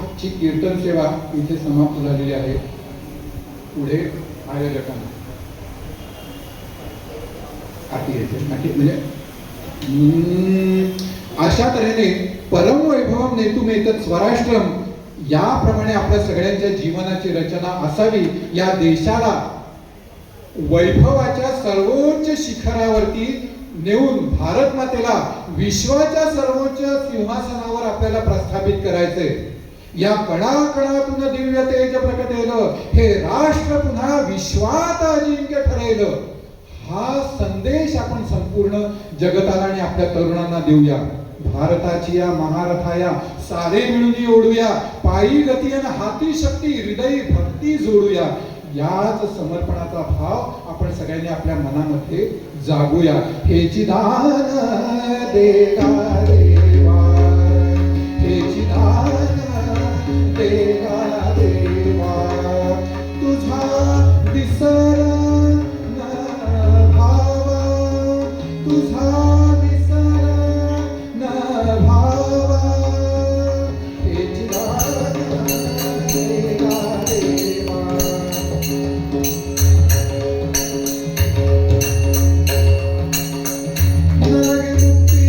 आजची कीर्तन सेवा इथे समाप्त झालेली आहे. पुढे आयोजकांना आरती घ्यायची म्हणजे अशा तऱ्हेने परम वैभवम नेतुमेतत् स्वराष्ट्रम याप्रमाणे आपल्या सगळ्यांच्या जीवनाची रचना असावी. या देशाला वैभवाच्या सर्वोच्च शिखरावरती नेऊन भारत मातेला विश्वाच्या सर्वोच्च सिंहासनावर आपल्याला प्रस्थापित करायचंय. या कणाकणातून दिव्य तेज प्रकटेलं. हे राष्ट्र पुन्हा विश्वात अजिंक्य ठरेलं. हा संदेश आपण संपूर्ण जगताला आणि आपल्या तरुणांना देऊया. भारताची या महारथाया सारे मिळून ओढूया. पायी गती आणि हाती शक्ती हृदयी भक्ती जोडूया. याच समर्पणाचा भाव आपण सगळ्यांनी आपल्या मनामध्ये जागूया. हेची दान देगा देवा. हेची दान देगा देवा. तुझा विसर न भावा. तुझा विसर न भावा. हेची दान देगा देवा. नगे मुक्ती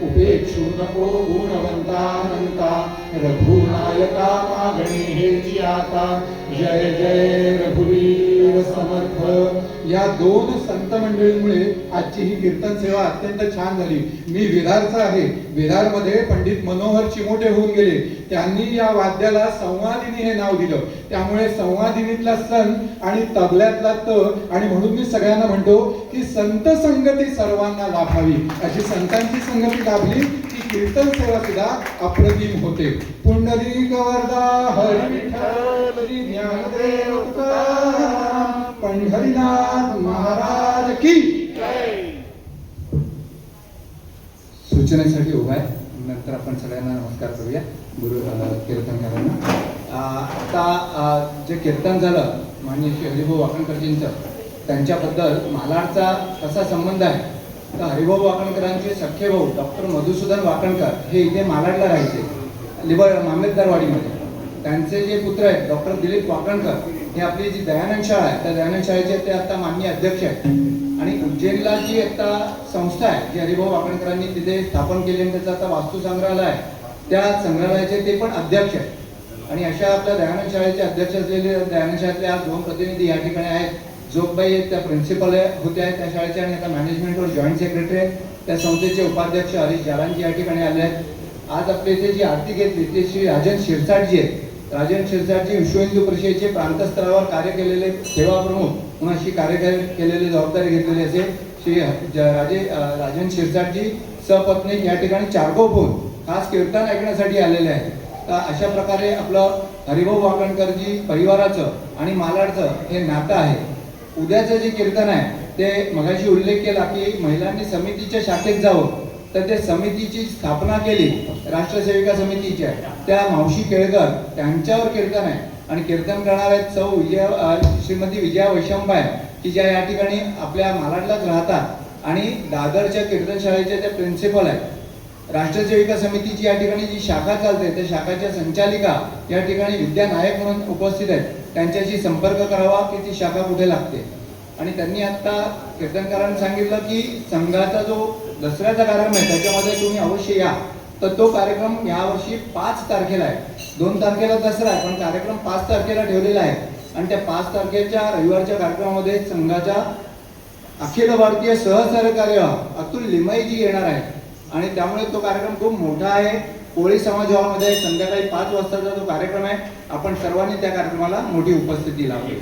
उपेक्षु नको गुणवंतानंता रघुनायका मागणी हेची आता जय जय रघुवीर समर्थ। या दोन संत मंडळींमुळे आजची ही कीर्तन सेवा अत्यंत छान झाली। मी विरारचा आहे, विरारमध्ये पंडित मनोहर चिमोटे होऊन गेले, त्यांनी या वाद्याला संवादिनी हे नाव दिलं। त्यामुळे संवादिनीतला सं आणि तबल्यातला त आणि म्हणून मी सगळ्यांना म्हणतो की संत संगती सर्वांना लाभावी। अशी संतांची संगती लाभली की कीर्तन सेवा सुद्धा अप्रतिम होते। पुंडलिक वरदा हरी विठ्ठल श्री ज्ञानदेव तुकाराम पंढरीनाथ महाराज की सूचनेसाठी उभा आहे। नंतर आपण सगळ्यांना नमस्कार करूया गुरु कीर्तनकारांना। आता जे कीर्तन झालं माननीय श्री हरिभाऊ वाकणकरजींचं, त्यांच्याबद्दल मालाडचा कसा संबंध आहे तर हरिभाऊ वाकणकरांचे सख्खे भाऊ डॉक्टर मधुसूदन वाकणकर हे इथे मालाडला राहायचे, मामलेदारवाडीमध्ये। त्यांचे जे पुत्र आहेत डॉक्टर दिलीप वाकणकर हे आपली जी दयानंद शाळा आहे त्या दयानंद शाळेचे ते आता माननीय अध्यक्ष आहेत। आणि उज्जैनला जी आता संस्था आहे जी हरिभाऊ वाकणकरांनी तिथे स्थापन केली आणि त्याचा आता वास्तू संग्रहालय आहे, त्या संग्रहालयाचे ते पण अध्यक्ष आहेत। आणि अशा आपल्या दयानंद शाळेचे अध्यक्ष असलेले दयानंद शाळेतले आज दोन प्रतिनिधी या ठिकाणी आहेत। जोगबाई आहेत त्या प्रिन्सिपल होत्या आहेत त्या शाळेच्या आणि आता मॅनेजमेंटवर जॉईंट सेक्रेटरी आहेत। त्या संस्थेचे उपाध्यक्ष हरीश जालांजी या ठिकाणी आले आहेत। आज आपल्या इथे जी आरती घेतली ती श्री राजन शिरसाटजी आहेत। राजन शिरसाटजी विश्व हिंदू परिषदेचे प्रांत स्तरावर कार्य केलेले सेवा प्रमुख म्हणून अशी कार्य केलेली जबाबदारी घेतलेली असेल श्री राजन शिरसाटजी सपत्नीक या ठिकाणी चारगोप होऊन खास कीर्तन ऐकण्यासाठी आलेले आहेत। तर अशा प्रकारे आपलं हरिभाऊ वाकणकरजी परिवाराचं आणि मालाडचं हे नातं आहे। उद्याचं जे कीर्तन आहे ते मगाशी उल्लेख केला की महिलांनी समितीच्या शाखेत जावं, तर ते समितीची स्थापना केली राष्ट्रसेविका समितीच्या, त्या मावशी केळकर त्यांच्यावर कीर्तन आहे। आणि कीर्तन करणार आहेत सौ श्रीमती विजया वैशंपाय की ज्या या ठिकाणी आपल्या मालाडलाच राहतात आणि दादरच्या कीर्तन शाळेच्या त्या प्रिन्सिपल आहेत। राष्ट्रसेविका समितीची या ठिकाणी जी शाखा चालते त्या शाखाच्या संचालिका या ठिकाणी विद्या नायक म्हणून उपस्थित आहेत, त्यांच्याशी संपर्क करावा की ती शाखा कुठे लागते। आणि त्यांनी आता कीर्तनकारांनी सांगितलं की संघाचा जो दसऱ्याचा कार्यक्रम आहे त्याच्यामध्ये तुम्ही अवश्य या। तर तो कार्यक्रम यावर्षी 5 तारखेला आहे, 2 तारखेला दसरा आहे पण कार्यक्रम 5 तारखेला ठेवलेला आहे। आणि त्या 5 तारखेच्या रविवारच्या कार्यक्रमामध्ये संघाच्या अखिल भारतीय सहसहकार्य अतुल लिमाईजी येणार आहेत आणि त्यामुळे तो कार्यक्रम खूप मोठा आहे। कोळी समाज हॉलमध्ये संध्याकाळी 5 वाजताचा तो कार्यक्रम आहे। आपण सर्वांनी त्या कार्यक्रमाला मोठी उपस्थिती लावली।